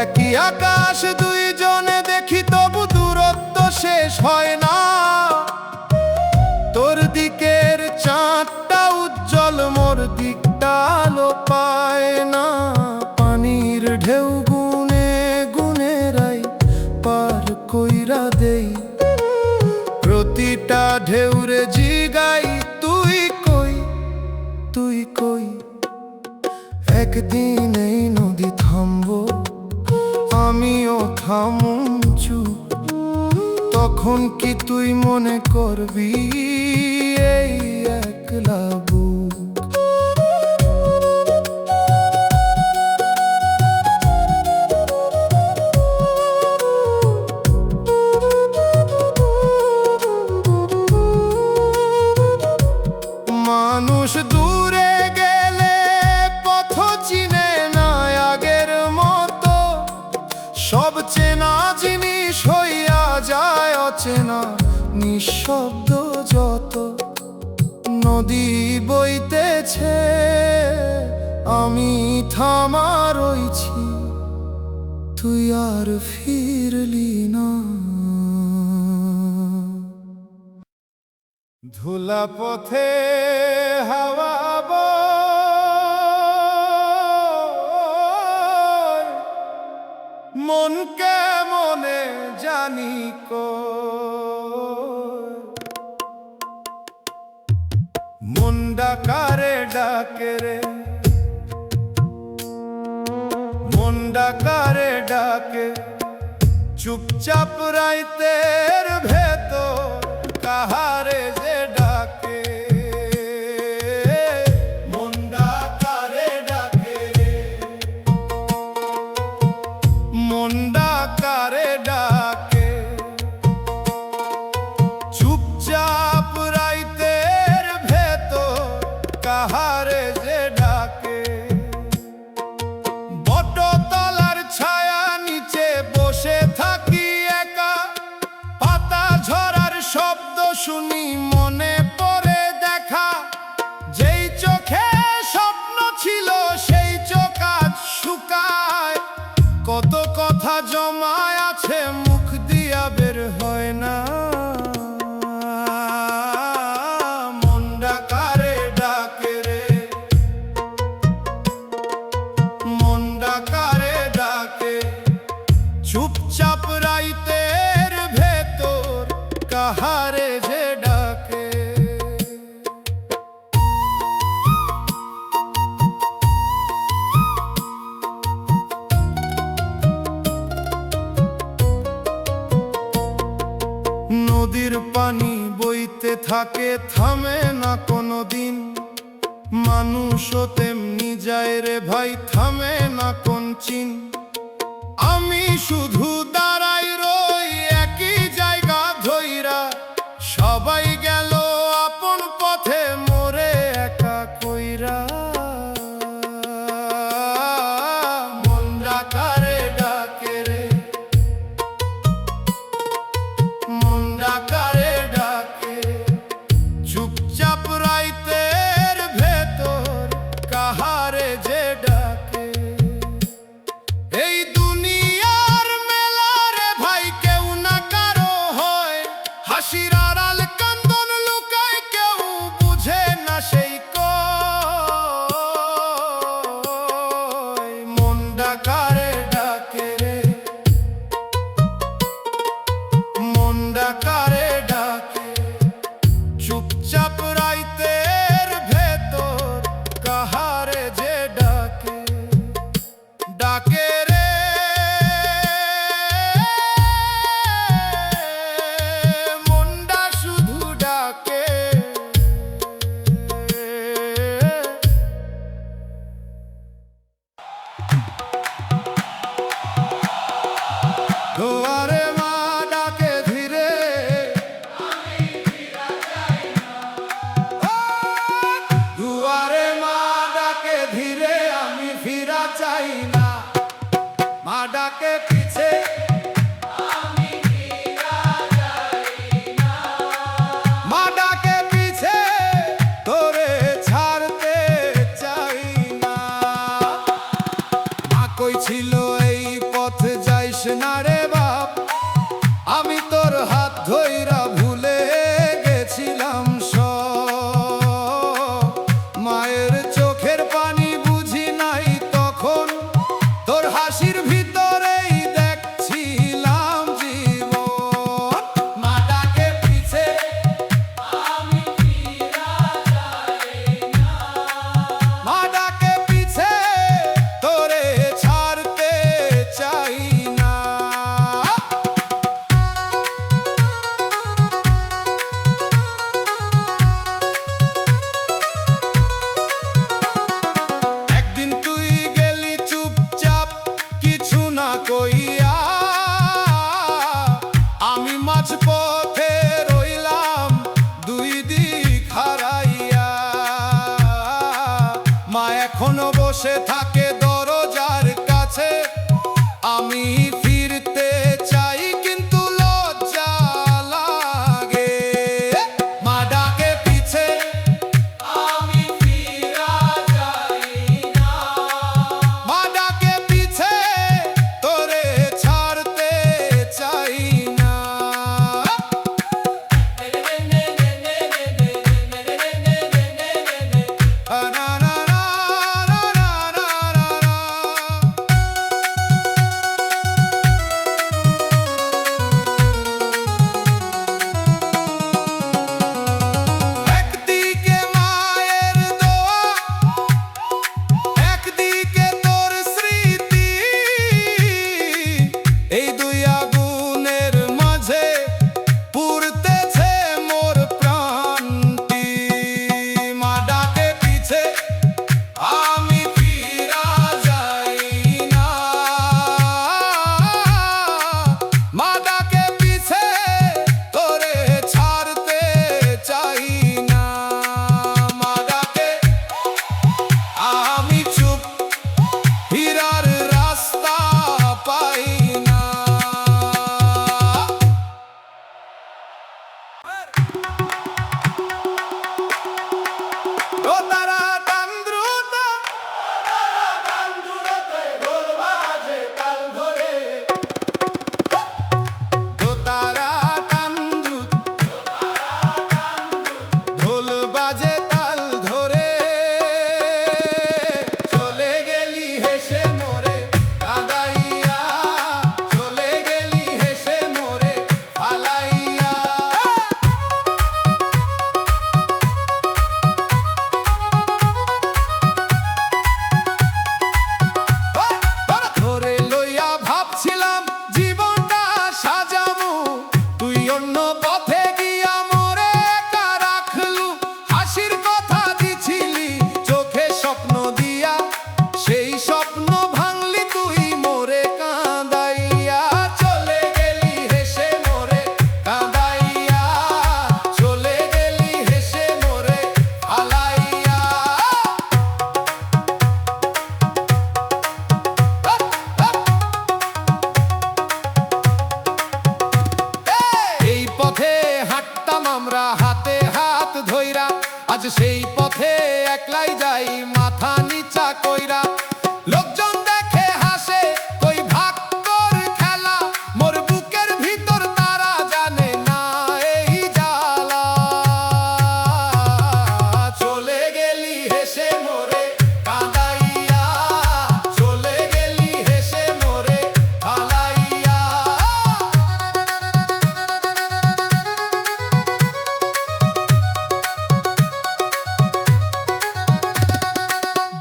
একই আকাশ দুইজনে দেখি তবু দূরত্ব শেষ হয় না, তোর দিকের চাঁদটা উজ্জ্বল, মোর দিকটা আলো পায় না। পানির ঢেউ গুনে গুনে রাই পার কইরা দেই, প্রতিটা ঢেউরে জিগাই তুই কই, তুই কই। একদিন এই নদী থামবো, আমিও থামুম চুপ, তখন কি তুই মনে করবি এই একলা বুক। মানুষ দূরে গেলে পথ চিনে না আগের মতো, সব চেনা জিনিস হইয়া যায় অচেনা, নিঃশব্দ যত। নদী বইতেছে, আমি থামা রইছি, তুই আর ফিরলি না। ধুলা পথে হাওয়া বয়, মন কেমনে জানি কই, মন ডাকারে ডাকে রে, মন ডাকারে ডাকে, চুপচাপ রাইতের ভেতর কাহারে যে ডাকে, মন ডাকারে ডাকে রে, মন ডাকারে ডাকে, চুপচাপ রাইতের ভেতর কাহারে যে ডাকে। বটতলার ছায়া নিচে বসে থাকি একা, পাতা ঝরার শব্দ শুনি, মনে পড়ে দেখা, যেই চোখে স্বপ্ন ছিল সেই চোখ আজ শুকায়, কত কথা জমায় আছে মুখ দিয়া বের হয় না। মন ডাকারে ডাকে রে, মন ডাকারে ডাকে, চুপচাপ রাইতের ভেতর কাহারে যে ডাকে। নদীর পানি বইতে থাকে, থামে না কোনো দিন, মানুষও তেমনি যায় রে ভাই, থামে না কোন চিন। আমি শুধু দাঁড়াই রই একই জায়গা ধইরা, সবাই গেল আপন পথে, মোরে একা কইরা। মন ডাকারে ডাকে রে, মন ডাকারে ডাকে, চুপচাপ রাইতের ভেতর কাহারে যে ডাকে। এই দুনিয়ার মেলা রে ভাই, কেউ না কারো হয়, হাসির আড়াল কান্দন লুকায়, কেউ বুঝে না সেই কই। মন ডাকারে ডাকে রে, মন ডাকারে ডাকে, চুপচাপ রাইতের ভেতর কাহারে যে ডাকে, ডাকে রে, মনটা শুধু ডাকে। দুয়ারে মা ডাকে ধীরে, দুয়ারে মা ডাকে ধীরে, আমি ফিরা চাই না। মা ডাকে পিছে, মা ডাকে পিছে, তোরে ছাড়তে চাই না। মা কই ছিল এই পথ যাইস না রে বাপ, আমি তোর হাত ধইরা ভুলে গেছিলাম সব। মায়ের চোখের পানি বুঝি নাই তখন, তোর হাসির ভিতরেই দেখছিলাম জীবন। মা ডাকে পিছে, আমি ফিরা যাই না। মা ডাকে পিছে, তোরে ছাড়তে চাই না। একদিন তুই গেলি চুপচাপ কিছু না কইয়া, আমি মাঝ পথে রইলাম দুই দিক হারাইয়া। মা এখনো বসে থাকে দরজার কাছে, আমি ফিরতে চাই কিন্তু লজ্জা লাগে। মা ডাকে পিছে, অন্য পথে গিয়া মোরে একা রাখলু, হাসির কথা দিছিলি চোখে স্বপ্ন দিয়া, সেই স্বপ্ন ভাঙলি তুই মোরে কাঁদাইয়া। চলে গেলি হেসে মোরে কাঁদাইয়া, চলে গেলি হেসে মোরে ফালাইয়া। এই পথে হাঁটতাম আমরা হাতে হাত ধইরা, আজ সেই পথে একলাই যাই মাথা নিচা কইরা। লোকজন দেখে হাসে কই ভাগ্যর খেলা, মোর বুকের ভিতর তারা জানে না এই জ্বালা। চলে গেলি হেসে মোরে কাঁদাইয়া, চলে গেলি হেসে মোরে ফালাইয়া।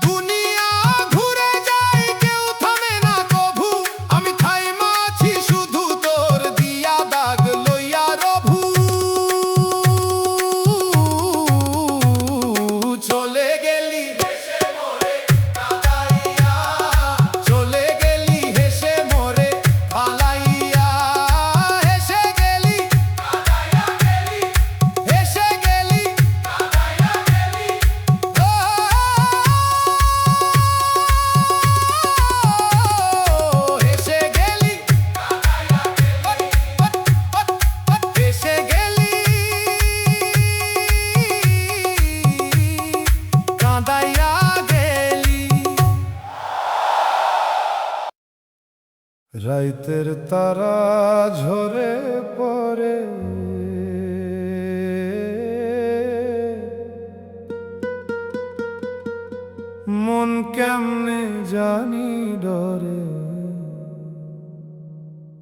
দুনিয়া ঘুরে যায় কেউ থামে না কভু, আমি থাইমা আছি শুধু তোর দিয়া দাগ লইয়া রভু। চলে গেলি হেসে মোরে কাঁদাইয়া, চলে গেলি হেসে মোরে ফালাইয়া। হেসে গেলি কাঁদাইয়া গেলি, হেসে গেলি কাঁদাইয়া গেলি। হেসে গেলি হেসে গেলি কাঁদাইয়া গেলি। রাইতের তারা ঝরে পড়ে, মন কেমনে জানি ডরে,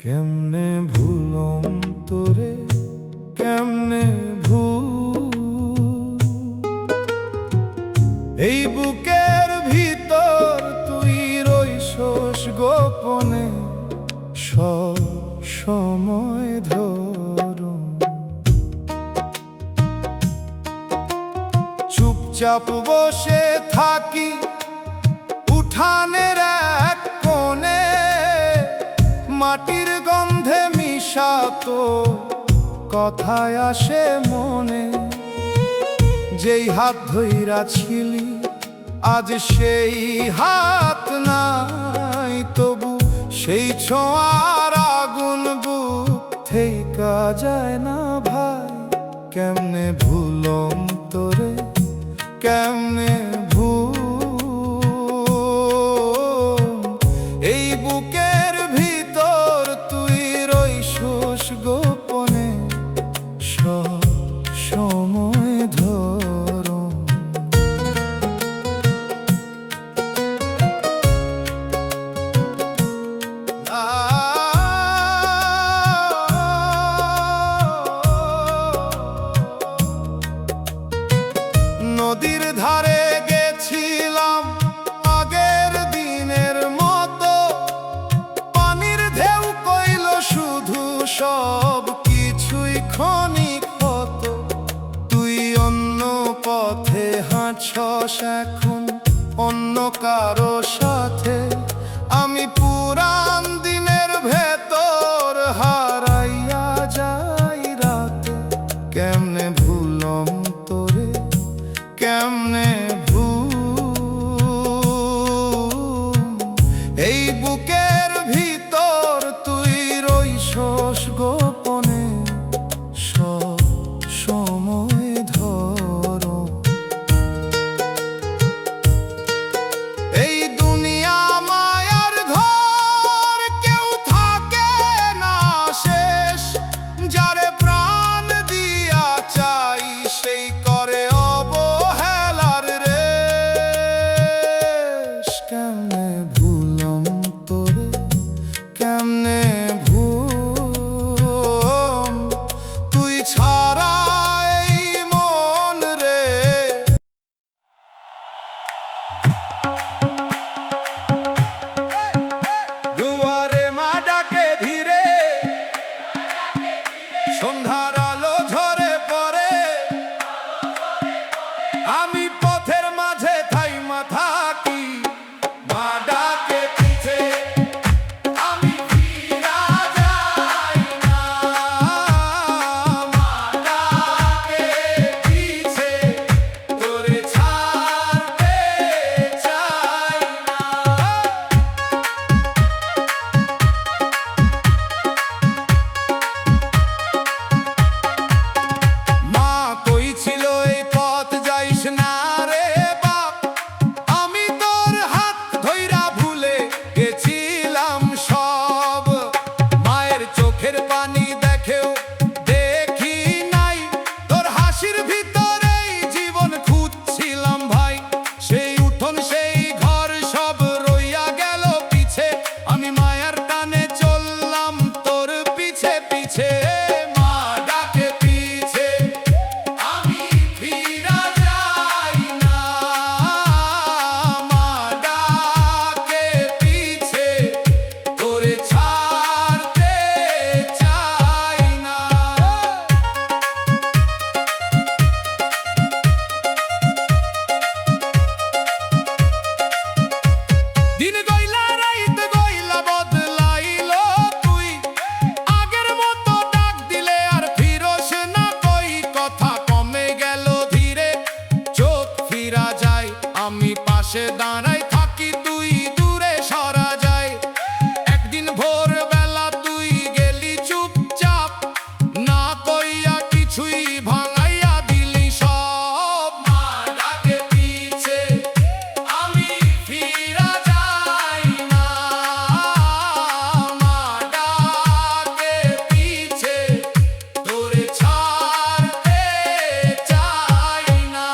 কেমনে ভুলম তোরে, কেমনে ভুল। এই বুকের ভিতর তুই রইছস গোপনে, সব সময় ধরো চুপচাপ বসে থাকি উঠানের এক কোণে, মাটির গন্ধে মিশাতো কথায় আসে মনে। যেই হাত ধইরা ছিলি আজ সেই হাত নাই, তবু সেই ছোঁয়ার আগুন বুক থেইকা যায় না ভাই। কেমনে ভুলম তোরে, কেমনে ভুল। এই বুকের ভিতর তুই রইছস গোপনে, সব সময় ধরো। নদীর ধারে গেছিলাম আগের দিনের মতো, পানির ঢেউ কইল শুধু সব কিছুই ক্ষণিক হতো। তুই অন্য পথে হাঁটছস এখন অন্য কারো সাথে, আমি পুরান দিনের ভেতর হারাইয়া যাই রাতে। কেমনে ভুলম তোরে, কেমনে ভুল। এই বুকের ভিতর তুই রইছস গোপনে, সব সময় ধরো। এই সন্ধ্যার আলো ঝরে পড়ে, আমি পথের মাঝে থাইমা থাকি, মা ডাকে পিছে আমি ফিরা যাই না, মা ডাকে পিছে তোরে ছাড়তে চাই না। মা কইছিল এই পথ যাইস না রে বাপ, আমি তোর হাত ধইরা ভুলে গেছিলাম সব। মায়ের চোখের পানি দেখেও দেখি নাই, তোর হাসির ভিতরেই জীবন খুঁজছিলাম ভাই। সেই উঠোন সেই ঘর সব রইয়া গেল পিছে, আমি মায়ার টানে চললাম তোর পিছে পিছে। মা ডাকে পিছে আমি ফিরা যাই না, মা ডাকে পিছে তোরে ছাড়তে চাই না। দিন গইলা রাইত গইলা বদলাইলো তুই, আগের মতো ডাক দিলে আর ফিরোস না কই। কথা কমে গেল ধীরে, চোখ ফিরা যায়, আমি পাশে দাঁড়াই থাকি, তুই দূরে সরা যায়। একদিন ভোরবেলা তুই গেলি চুপচাপ, না কইয়া কিছুই ভাঙাইয়া দিলি সব। মা ডাকে পিছে আমি ফিরা যাই না, মা ডাকে পিছে তোরে ছাড়তে চাই না।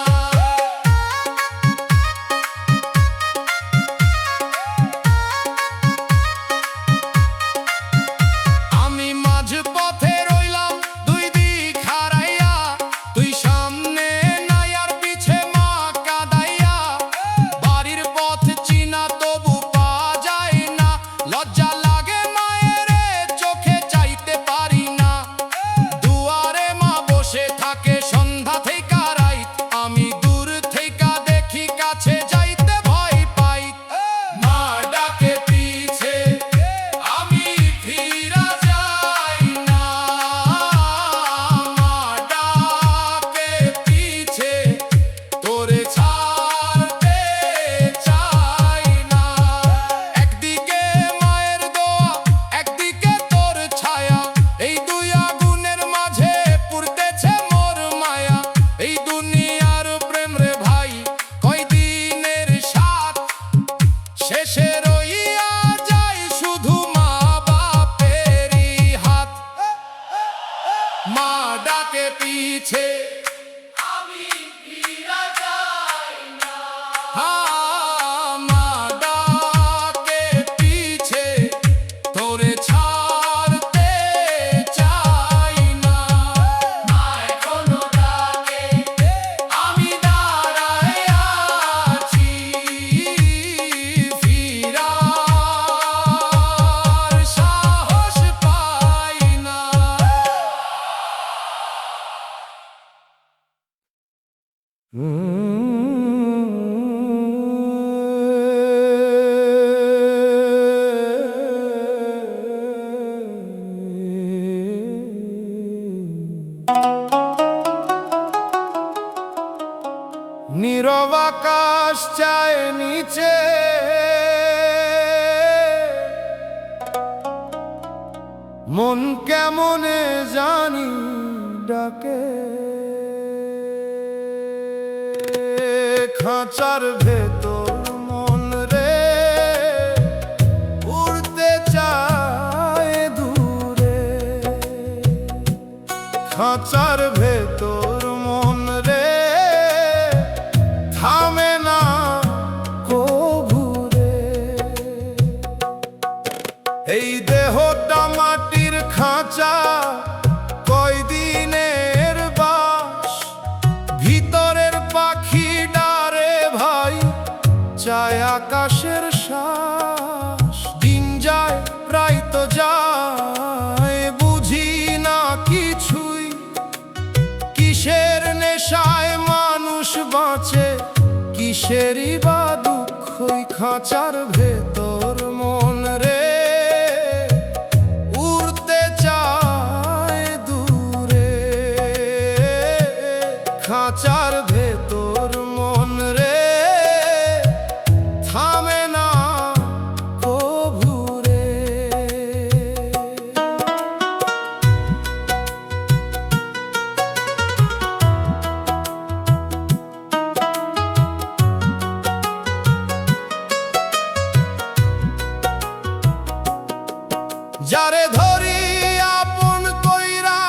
আমি মাঝ পথে রইলাম দুই দিক হারাইয়া, তুই সামনে নাই আর পিছে মা কাঁদাইয়া। বাড়ির পথ চিনা তবু পা যায় না, লজ্জা লাগে মায়ের চোখে চাইতে পারি না। দুয়ারে মা বসে থাকে সন্ধ্যা থেকে রাইত, আমি দূর থেকে দেখি কাছে যাইতে ভয় পাই। মা ডাকে পিছে আমি ফিরা যাই না, মা ডাকে পিছে তোরে ছাড়তে চাই না। একদিকে মায়ের দোয়া, একদিকে তোর ছায়া, এই দুই আগুনের মাঝে পুড়তেছে মোর মায়া। এই দুনিয়ার প্রেম রে ভাই কয়দিনের সাথ, শেষে রইয়া যায় শুধু মা বাপেরই হাত। মা ডাকে পিছে আমি ফিরা যাই না, মা ডাকে পিছে তোরে ছাড়তে চাই না। মা এখনো ডাকে, আমি দাঁড়ায় আছি, ফিরার সাহস পাই না। নীরব আকাশ চায় নিচে, মন কেমনে জানি ডাকে। খাঁচার ভেতর মন রে উড়তে চায় দূরে, খাঁচার ভেতর মন রে থামে না কভুরে। এই দেহটা মাটির খাঁচা, কয়দিনের বাস, ভিতরের পাখি ডারে ভাই চায় আকাশের শ্বাস। দিন যায় রাত যায় বুঝি না কিছু, কিসেরই বা দুঃখই খাঁচার ভেতর মন রে উড়তে চায় দূরে খাঁচার ভেতর মন রে থামে না কভু রে। যারে ধরি আপন কইরা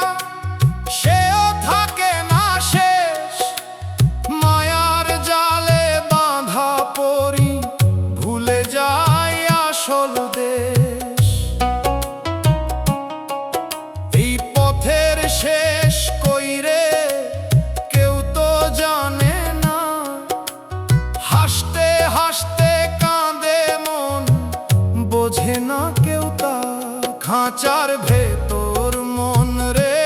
সেও থাকে না শেষ মায়ার জালে বাঁধা পড়ি ভুলে যায় আসল দেশ। এই পথের শেষ কইরে কেউ তো জানে না হাসতে হাসতে কাঁদে মন বোঝে না কেউ তা খাঁচার ভেতর মন রে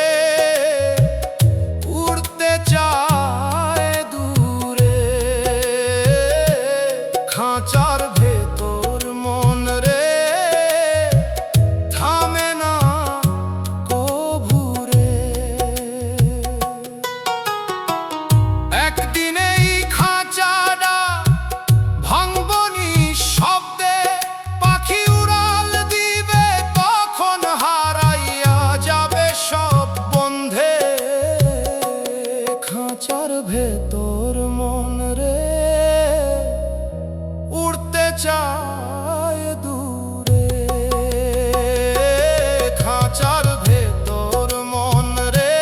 উড়তে চায় দূরে খাঁচার ভেতর মন রে থামে না কভু রে। একদিন এই খাঁচাটা ভাঙবনি শব্দে পাখি উড়াল দিবে তখন হারাইয়া যাবে সব বন্ধে খাঁচার ভেতর মন রে উড়তে চায় দূরে খাঁচার ভেতর মন রে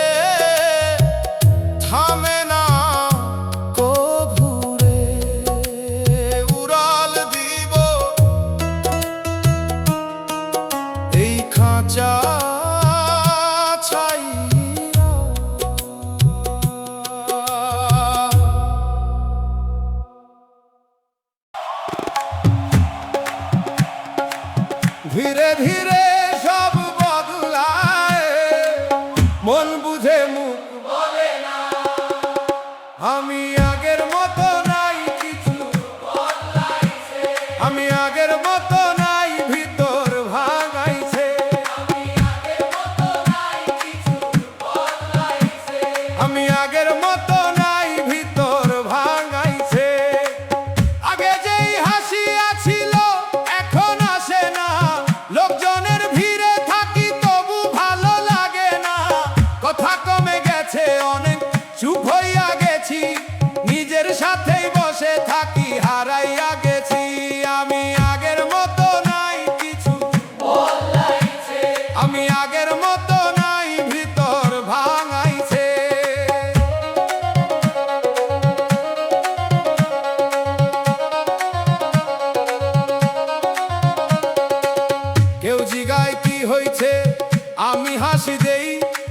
থামে না কভু রে উড়াল দিব এই খাঁচা ছাইরা। ধীরে ধীরে সব বদলায় মন বুঝে মুখ বলে না আমি আগের মতো নাই কিছু বদলাইছে আমি আগের মতো নাই ভিতর ভাঙাইছে আমি আগের মতো নাই ভিতর ভাঙাইছে। আগে যেই হাসিয়া ছিল এখন আসে না লোকজনের ভিড়ে থাকি তবু ভালো লাগে না কথা কমে গেছে অনেক চুপ হইয়া গেছি নিজের সাথেই বসে থাকি হারাইয়া গেছি আমি আগের মতো নাই কিছু বদলাইছে আমি আগের মতো নাই ভিতর ভাঙাইছে। কেউ জিগায় কি হইছে আমি হাসি দেই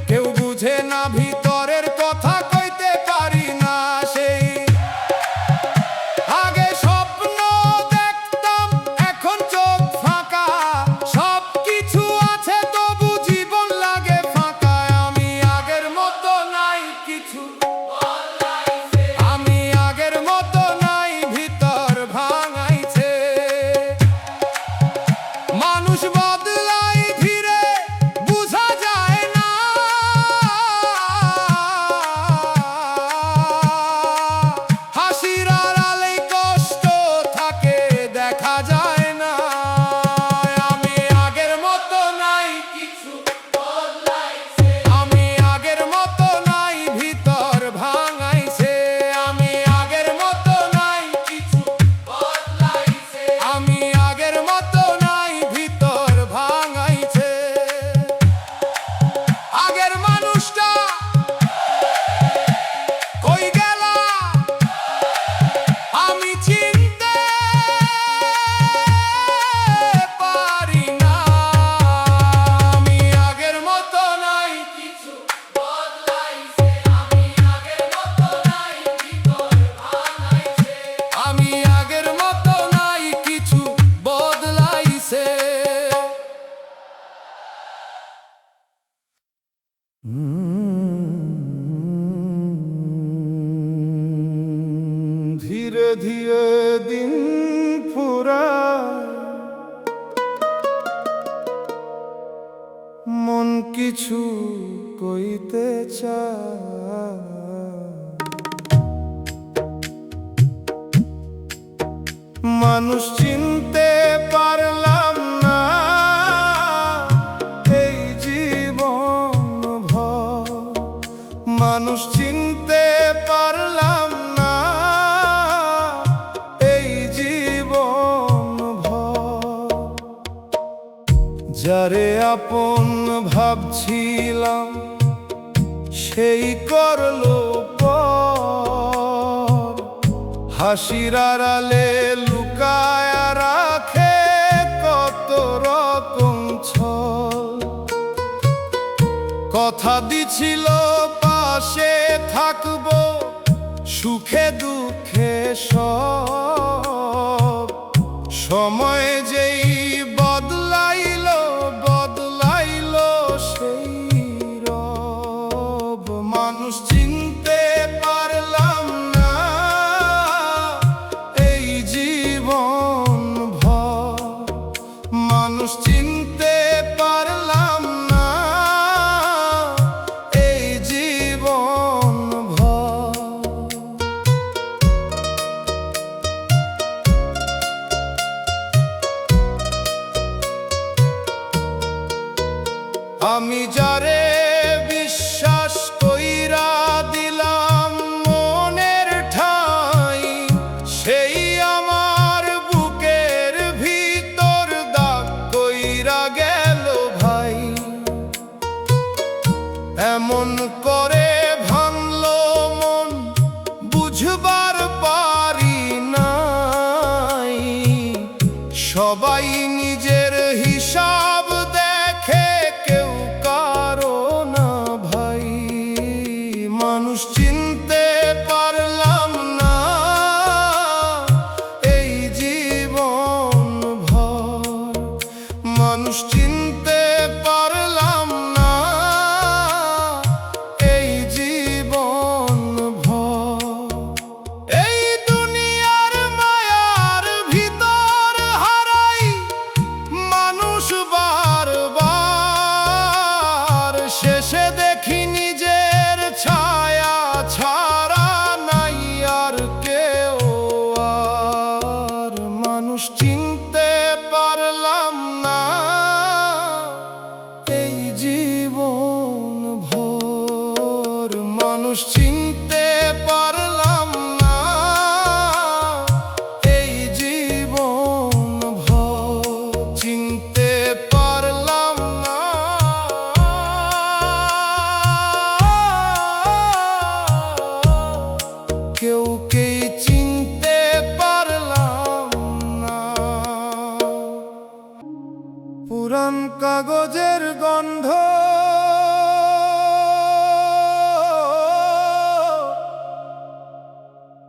কেউ বুঝে না ভিতরের কথা কইতে পারি না সেই আগে স্বপ্ন দেখতাম এখন চোখ ফাঁকা সব কিছু আছে তবু জীবন লাগে ফাঁকা আমি আগের মতো নাই কিছু আমি আগের মতো নাই ভিতর ভাঙাইছে। মানুষ বদলাই ধীরে বুঝা যায় না ধিয়ে দিন ফুরায়, মন কিছু কইতে চায়। মানুষ চিনতে পারলাম না এই জীবন ভর, মানুষ চিনতে পারলাম না এই জীবন ভর। যারে আপন ভাবছিলাম সেই করলো পর, হাসির আড়ালে লুকায় রাখে কত রকম ছল। কথা দিছিল পাশে থাকবো সুখে দুঃখে সব, সময় যেই বদলাইলো বদলাইলো সেই রব। মানুষ চিনতে পারলাম না এই জীবন ভর, মানুষ চিনতে পারলাম না এই জীবন ভর। আমি যারে বিশ্বাস কইরা দিলাম মনের ঠাই, সেই আমার বুকের ভিতর দাগ কইরা গেল ভাই। এমন করে ভাঙলো মন বুঝবার পারি নাই, সবাই নিজের হিসাব দেখে কেউ কারো না ভাই। মানুষ চিনতে পারলাম না এই জীবন ভর, মানুষ চিনতে পারলাম না এই জীবন ভর। এই দুনিয়ার মায়ার ভিতর হারাই মানুষ বারবার, শেষে দেখি নিজের ছায়া ছাড়া নাই আর কেউ আর। মানুষ চিনতে পারলাম না এই জীবন ভর, মানুষ চিনতে পারলাম না এই জীবন ভর, চিনতে পারলাম না। কেউকে চিনতে পারলাম না। পুরান কাগজের গন্ধ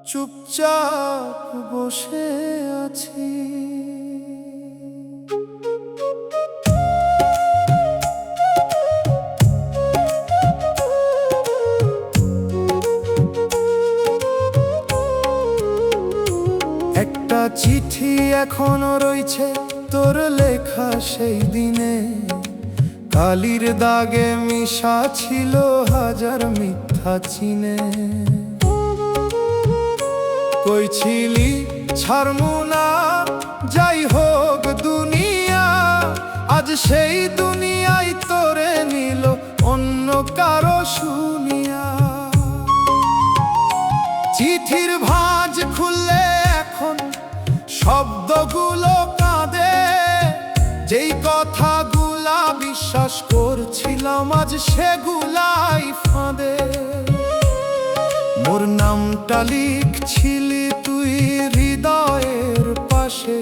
চুপচাপ বসে আছি, একটা চিঠি এখনো রইছে তোর লেখা সেই দিনে, কালির দাগে মিশা ছিল হাজার মিথ্যা চিনে। কইছিলি ছাড়মু না যাই হোক দুনিয়া, আজ সেই দুনিয়ায় তোরে নিল অন্য কারো শুনিয়া। চিঠির ভাঁজ খুললে এখন শব্দগুলো কাঁদে, যেই কথাগুলা বিশ্বাস করছিলাম আজ সেগুলাই ফাঁদে। মোর নামটা লিখছিলি তুই হৃদয়ের পাশে,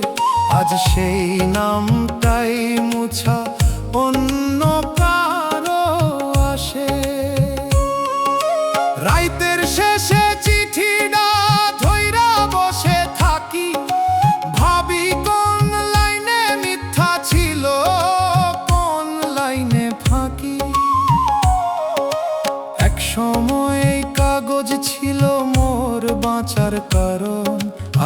আজ সেই নামটাই মুছা অন্য কারো আসে। রাইতের শেষে চিঠিটা ধইরা বসে থাকি, ভাবি কোন লাইনে মিথ্যা ছিল কোন লাইনে ফাঁকি। এক সময় কাগজ ছিল মোর বাঁচার কারণ,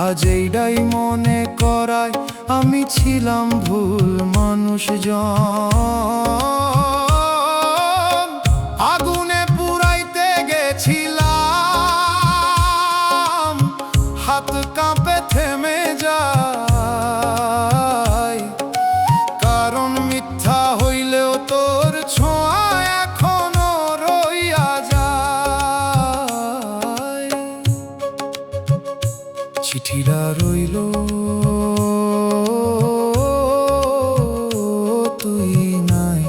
আজ এইটাই মনে করায় আমি ছিলাম ভুল মানুষজন। আগুনে পুরাইতে গেছিলাম, হাত কাঁপে থেমে যায়, কারণ মিথ্যা হইলেও তোর ছোঁয়া এখনো রইয়া যায়। চিঠিটা রইল, তুই নাই,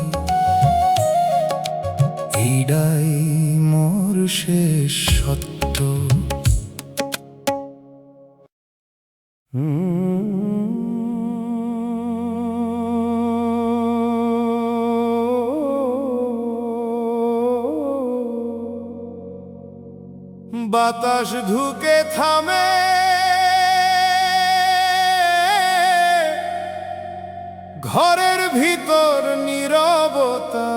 এইটাই মোর শেষ সত্য। বাতাস ঢুকে থামে, ঘরের ভিতর নীরবতা,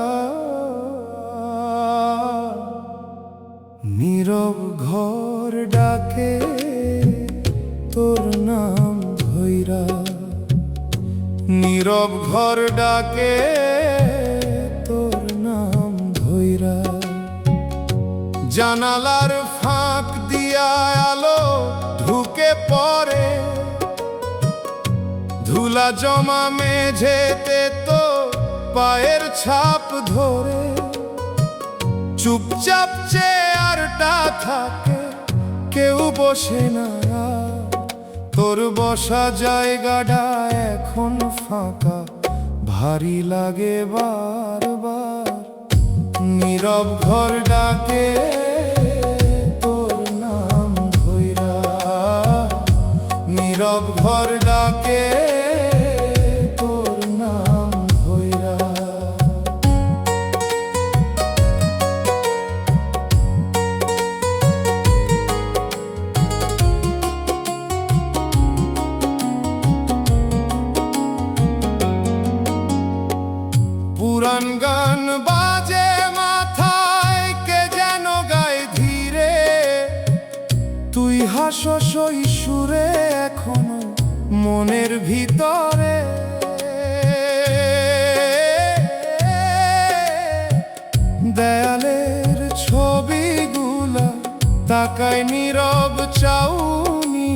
নীরব ঘর ডাকে তোর নাম ধইরা, নীরব ঘর ডাকে তোর নাম ধইরা। জানালার ফাঁক দিয়া আলো ঢুকে পড়ে, ধুলা জমা মেঝেতে তো পায়ের ছাপ ধরে। চুপচাপ চেয়ারটা থাকে, কেউ বসে না, তোর বসা জায়গাটা এখন ফাঁকা, ভারী লাগে বারবার। নীরব ঘর ডাকে তোর নাম ধইরা, নীরব ঘর ডাকে তোর নাম ধইরা। পুরান গান বাজে মাথায়, কে যেন গায় ধীরে, তুই হাসস ওই সুরে এখনো মনের ভিতরে। দেয়ালের ছবিগুলা তাকায় নীরব চাউনি,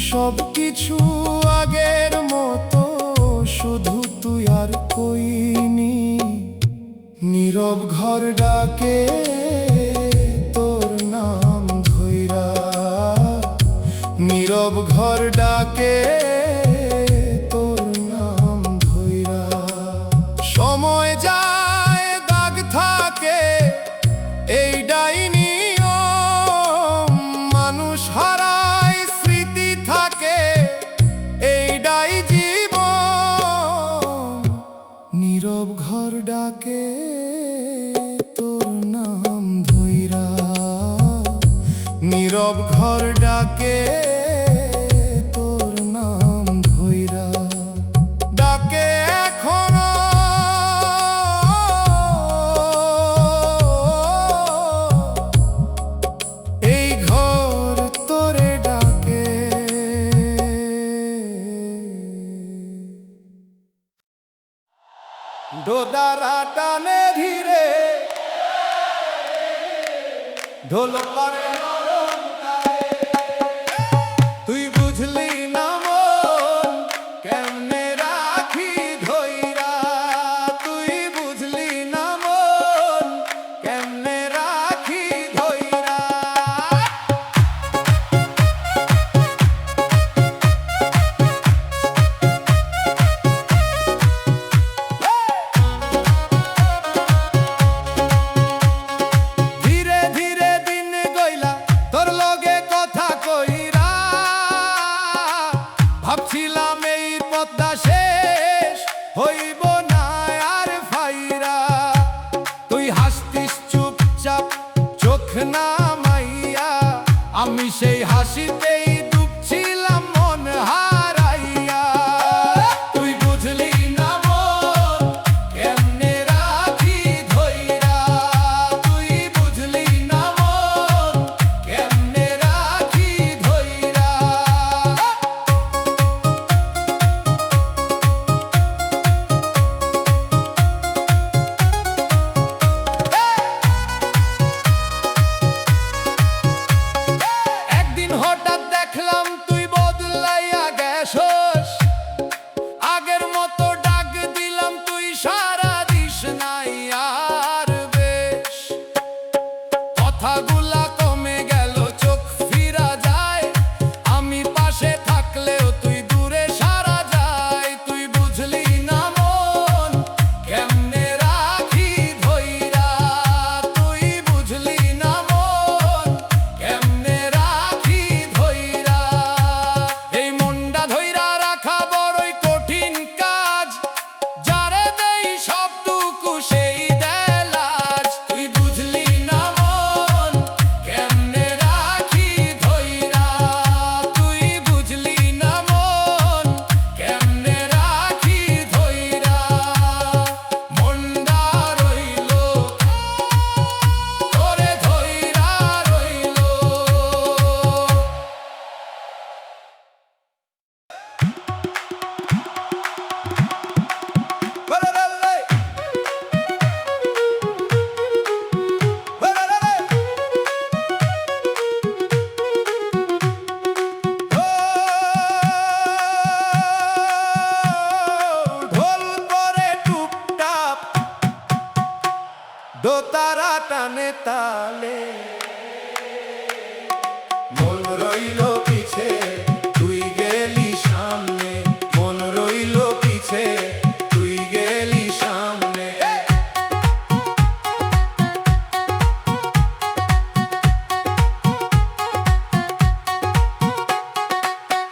সবকিছু আগের মতো, শুধু তুই আর কইনি। নীরব ঘর ডাকে তোর নাম ধইরা, নীরব ঘর ডাকে তোর নাম ধইরা। সময় যায়, দাগ থাকে, এইটাই নিয়ম। মানুষ হারায়, স্মৃতি থাকে, এইটাই জীবন। নীরব ঘর ডাকে তোর নাম ধইরা, নীরব ঘর ডাকে তোর নাম ধইরা। ডাকে এখনো, এই ঘর তোরে ডাকে। ডোদারা টানে ধীরে, ঢোল করে নরম তালে। তুই বুঝলি না মন কেমনে রাখি ধইরা, তুই বুঝলি না মন কেমনে রাখি ধইরা। ধীরে ধীরে দিন গইলা, তোর লগে কথা কইরা, ভাবছিলাম এই পদ্মা শেষ হইব না আর ফাইরা। তুই হাসতিস চুপচাপ চোখ নামাইয়া, আমি সেই হাসিতেই ডুবছিলাম মন হারাইয়া। তুই বুঝলি না মন কেমনে রাখি ধইরা, তুই বুঝলি না মন কেমনে রাখি ধইরা। ব্যথাগুলা কমে গেল, চোখ ফিরা যায়। আমি পাশে থাকলেও তুই দূরে সারা যায়। তুই বুঝলি না মন কেমনে রাখি ধইরা, তুই বুঝলি না মন কেমনে রাখি ধইরা। এই মনটা ধইরা রাখা বড়ই কঠিন কাজ, যারে দেই সবটুকু সেই দেয় লাজ। তুই বুঝলি না মন কেমনে রাখি ধইরা, তুই বুঝলি না মন কেমনে রাখি ধইরা। মনটা রইল তোরে ধইরা রইল। ঢোল করে টুপটাপ দোতারা টানে তালে, মন রইল পিছে তুই গেলি সামনে, মন রইল পিছে তুই গেলি সামনে।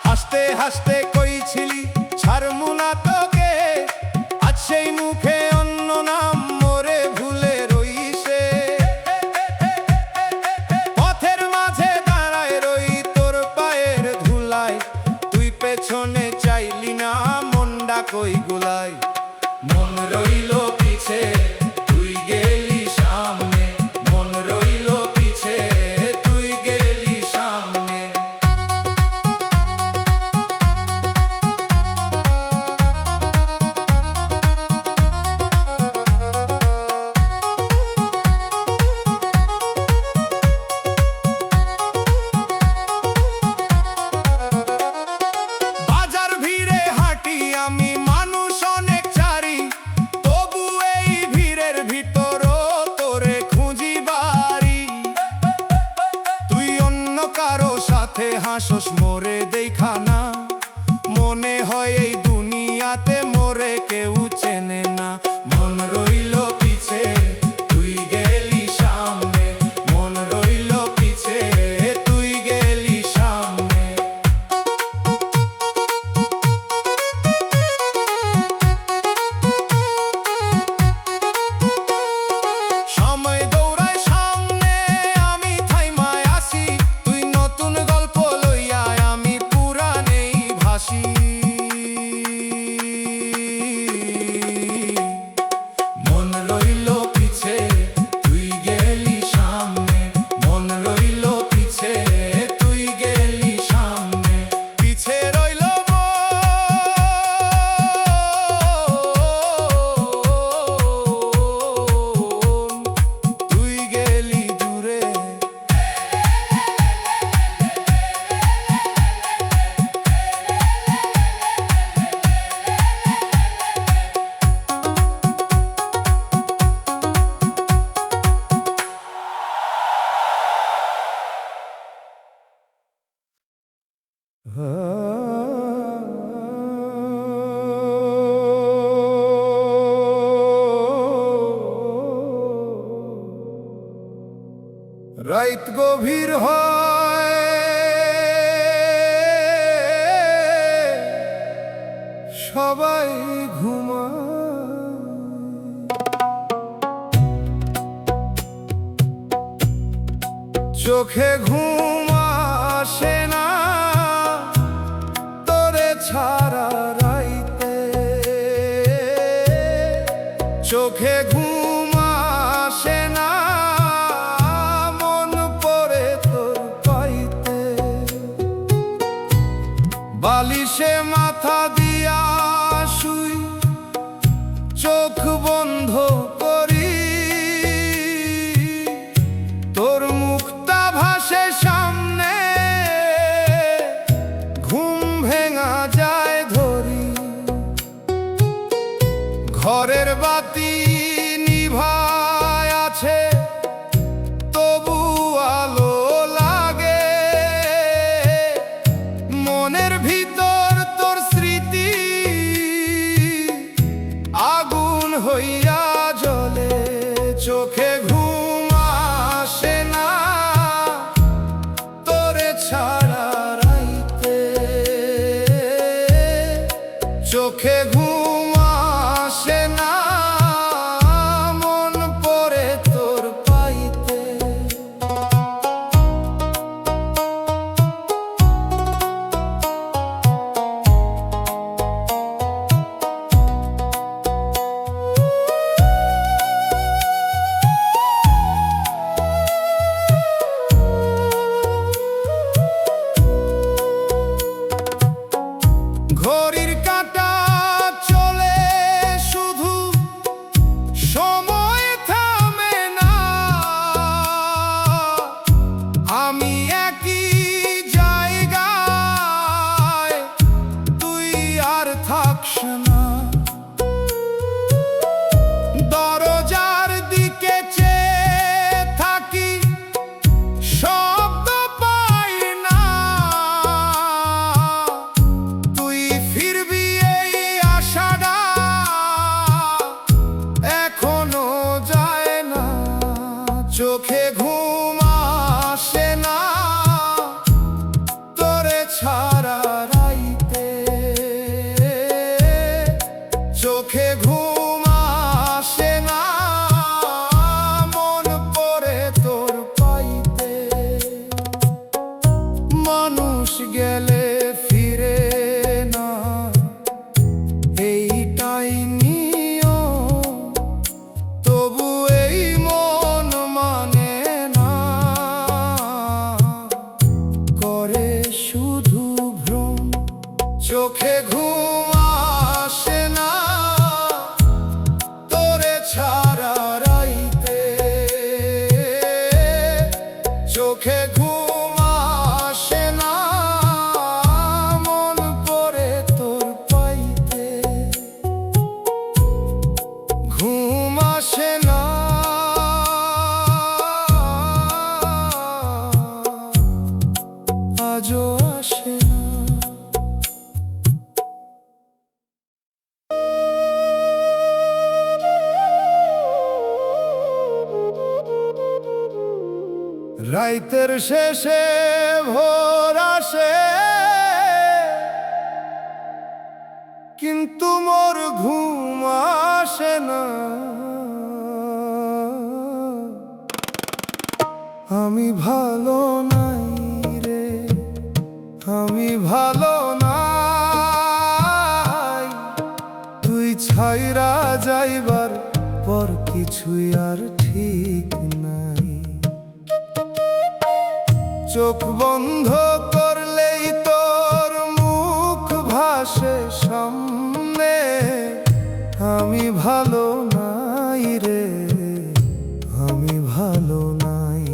হাসতে হাসতে কইছিলি ছাড়মু না তোকে, আজ সেই মুখে অন্য নাম মোরে ভুলে রইছে। পথের মাঝে দাঁড়ায় রই তোর পায়ের ধুলায়, তুই পেছনে চাইলি না মনটা কই গুলাই। মন রইল পিছে তুই গেলি সামনে, মন রইল পিছে তুই গেলি সামনে। বাজার ভিড়ে হাঁটি আমি, মানুষ অনেক চারি, তবু এই ভিড়ের ভিতরও তোরে খুঁজি বাড়ি। তুই অন্য কারো সাথে হাসোস মোরে দেখা না, মনে হয় এই দুনিয়াতে মোরে কেউ চেনে না। মন রইল পিছে তুই গেলি সামনে, মন রইল পিছে তুই গেলি সামনে। সময় দৌড়ায় সামনে, আমি থাইমায় আসি, তুই নতুন গল্প লইয়া আমি পুরানেই ভাসি। মন রইল পিছে তুই গেলি সামনে, মন রইল পিছে তুই গেলি সামনে। পিছে রইল মন, তুই গেলি দূরে। রাত গভীর হয়, সবাই ঘুমায়, চোখে ঘুম আসে না তোরে ছাড়া রাইতে, চোখে ঘুম আসে না মন পড়ে তোর পাইতে। বালিশে মাথা দিয়া শুই, চোখ বন্ধ করি, তোর মুখটা ভাসে সামনে, ঘুম ভেঙা যায় ধরি। ঘরের বাতি নিভায় আছে তবু চোখে ঘুম আসে না তোরে ছাড়া রাইতে, চোখে ঘুম আসে না মন পড়ে তোর পাইতে। মানুষ গেলে ফিরে না এইটাই নিয়ম, তবু এই মন মানে না, করে শুধু ভ্রম। চোখে ঘুম আসে না তোরে ছাড়া রাইতে, চোখে ঘুম আসে না মন পড়ে তোর পাইতে। ঘুম আসে না আজও আসে না। রাইতের শেষে ভোর আসে কিন্তু মোর ঘুম আসে না। আমি ভালো নাই রে, আমি ভালো নাই, তুই ছাইরা যাইবার পর কিছুই আর ঠিক নাই। চোখ বন্ধ করলেই তোর মুখ ভাসে সামনে, আমি ভালো নাই রে, আমি ভালো নাই।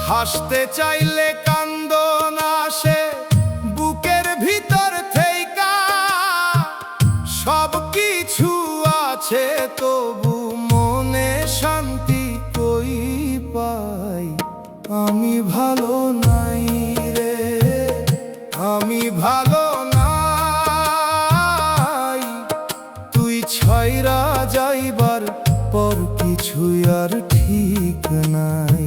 হাসতে চাইলে কান্দন আসে বুকের ভিতর থেইকা, সব কিছু আছে তবু মনে শান্তি কই পাই। আমি ভালো নাই রে, আমি ভালো নাই, তুই ছাইরা যাইবার পর কিছুই আর ঠিক নাই।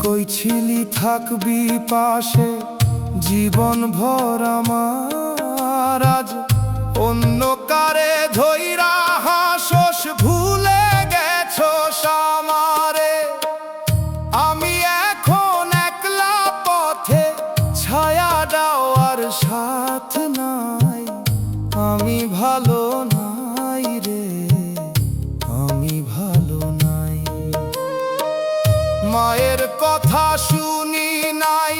কইছিলি থাকবি পাশে জীবন ভর আমার, আজ অন্য কারে ধইরা হাসস ভুলে গেছস আমারে। আমি এখন একলা পথে ছায়া দেওয়ার সাথ নাই, আমি ভালো নাই রে, আমি ভালো নাই। মায়ের কথা শুনি নাই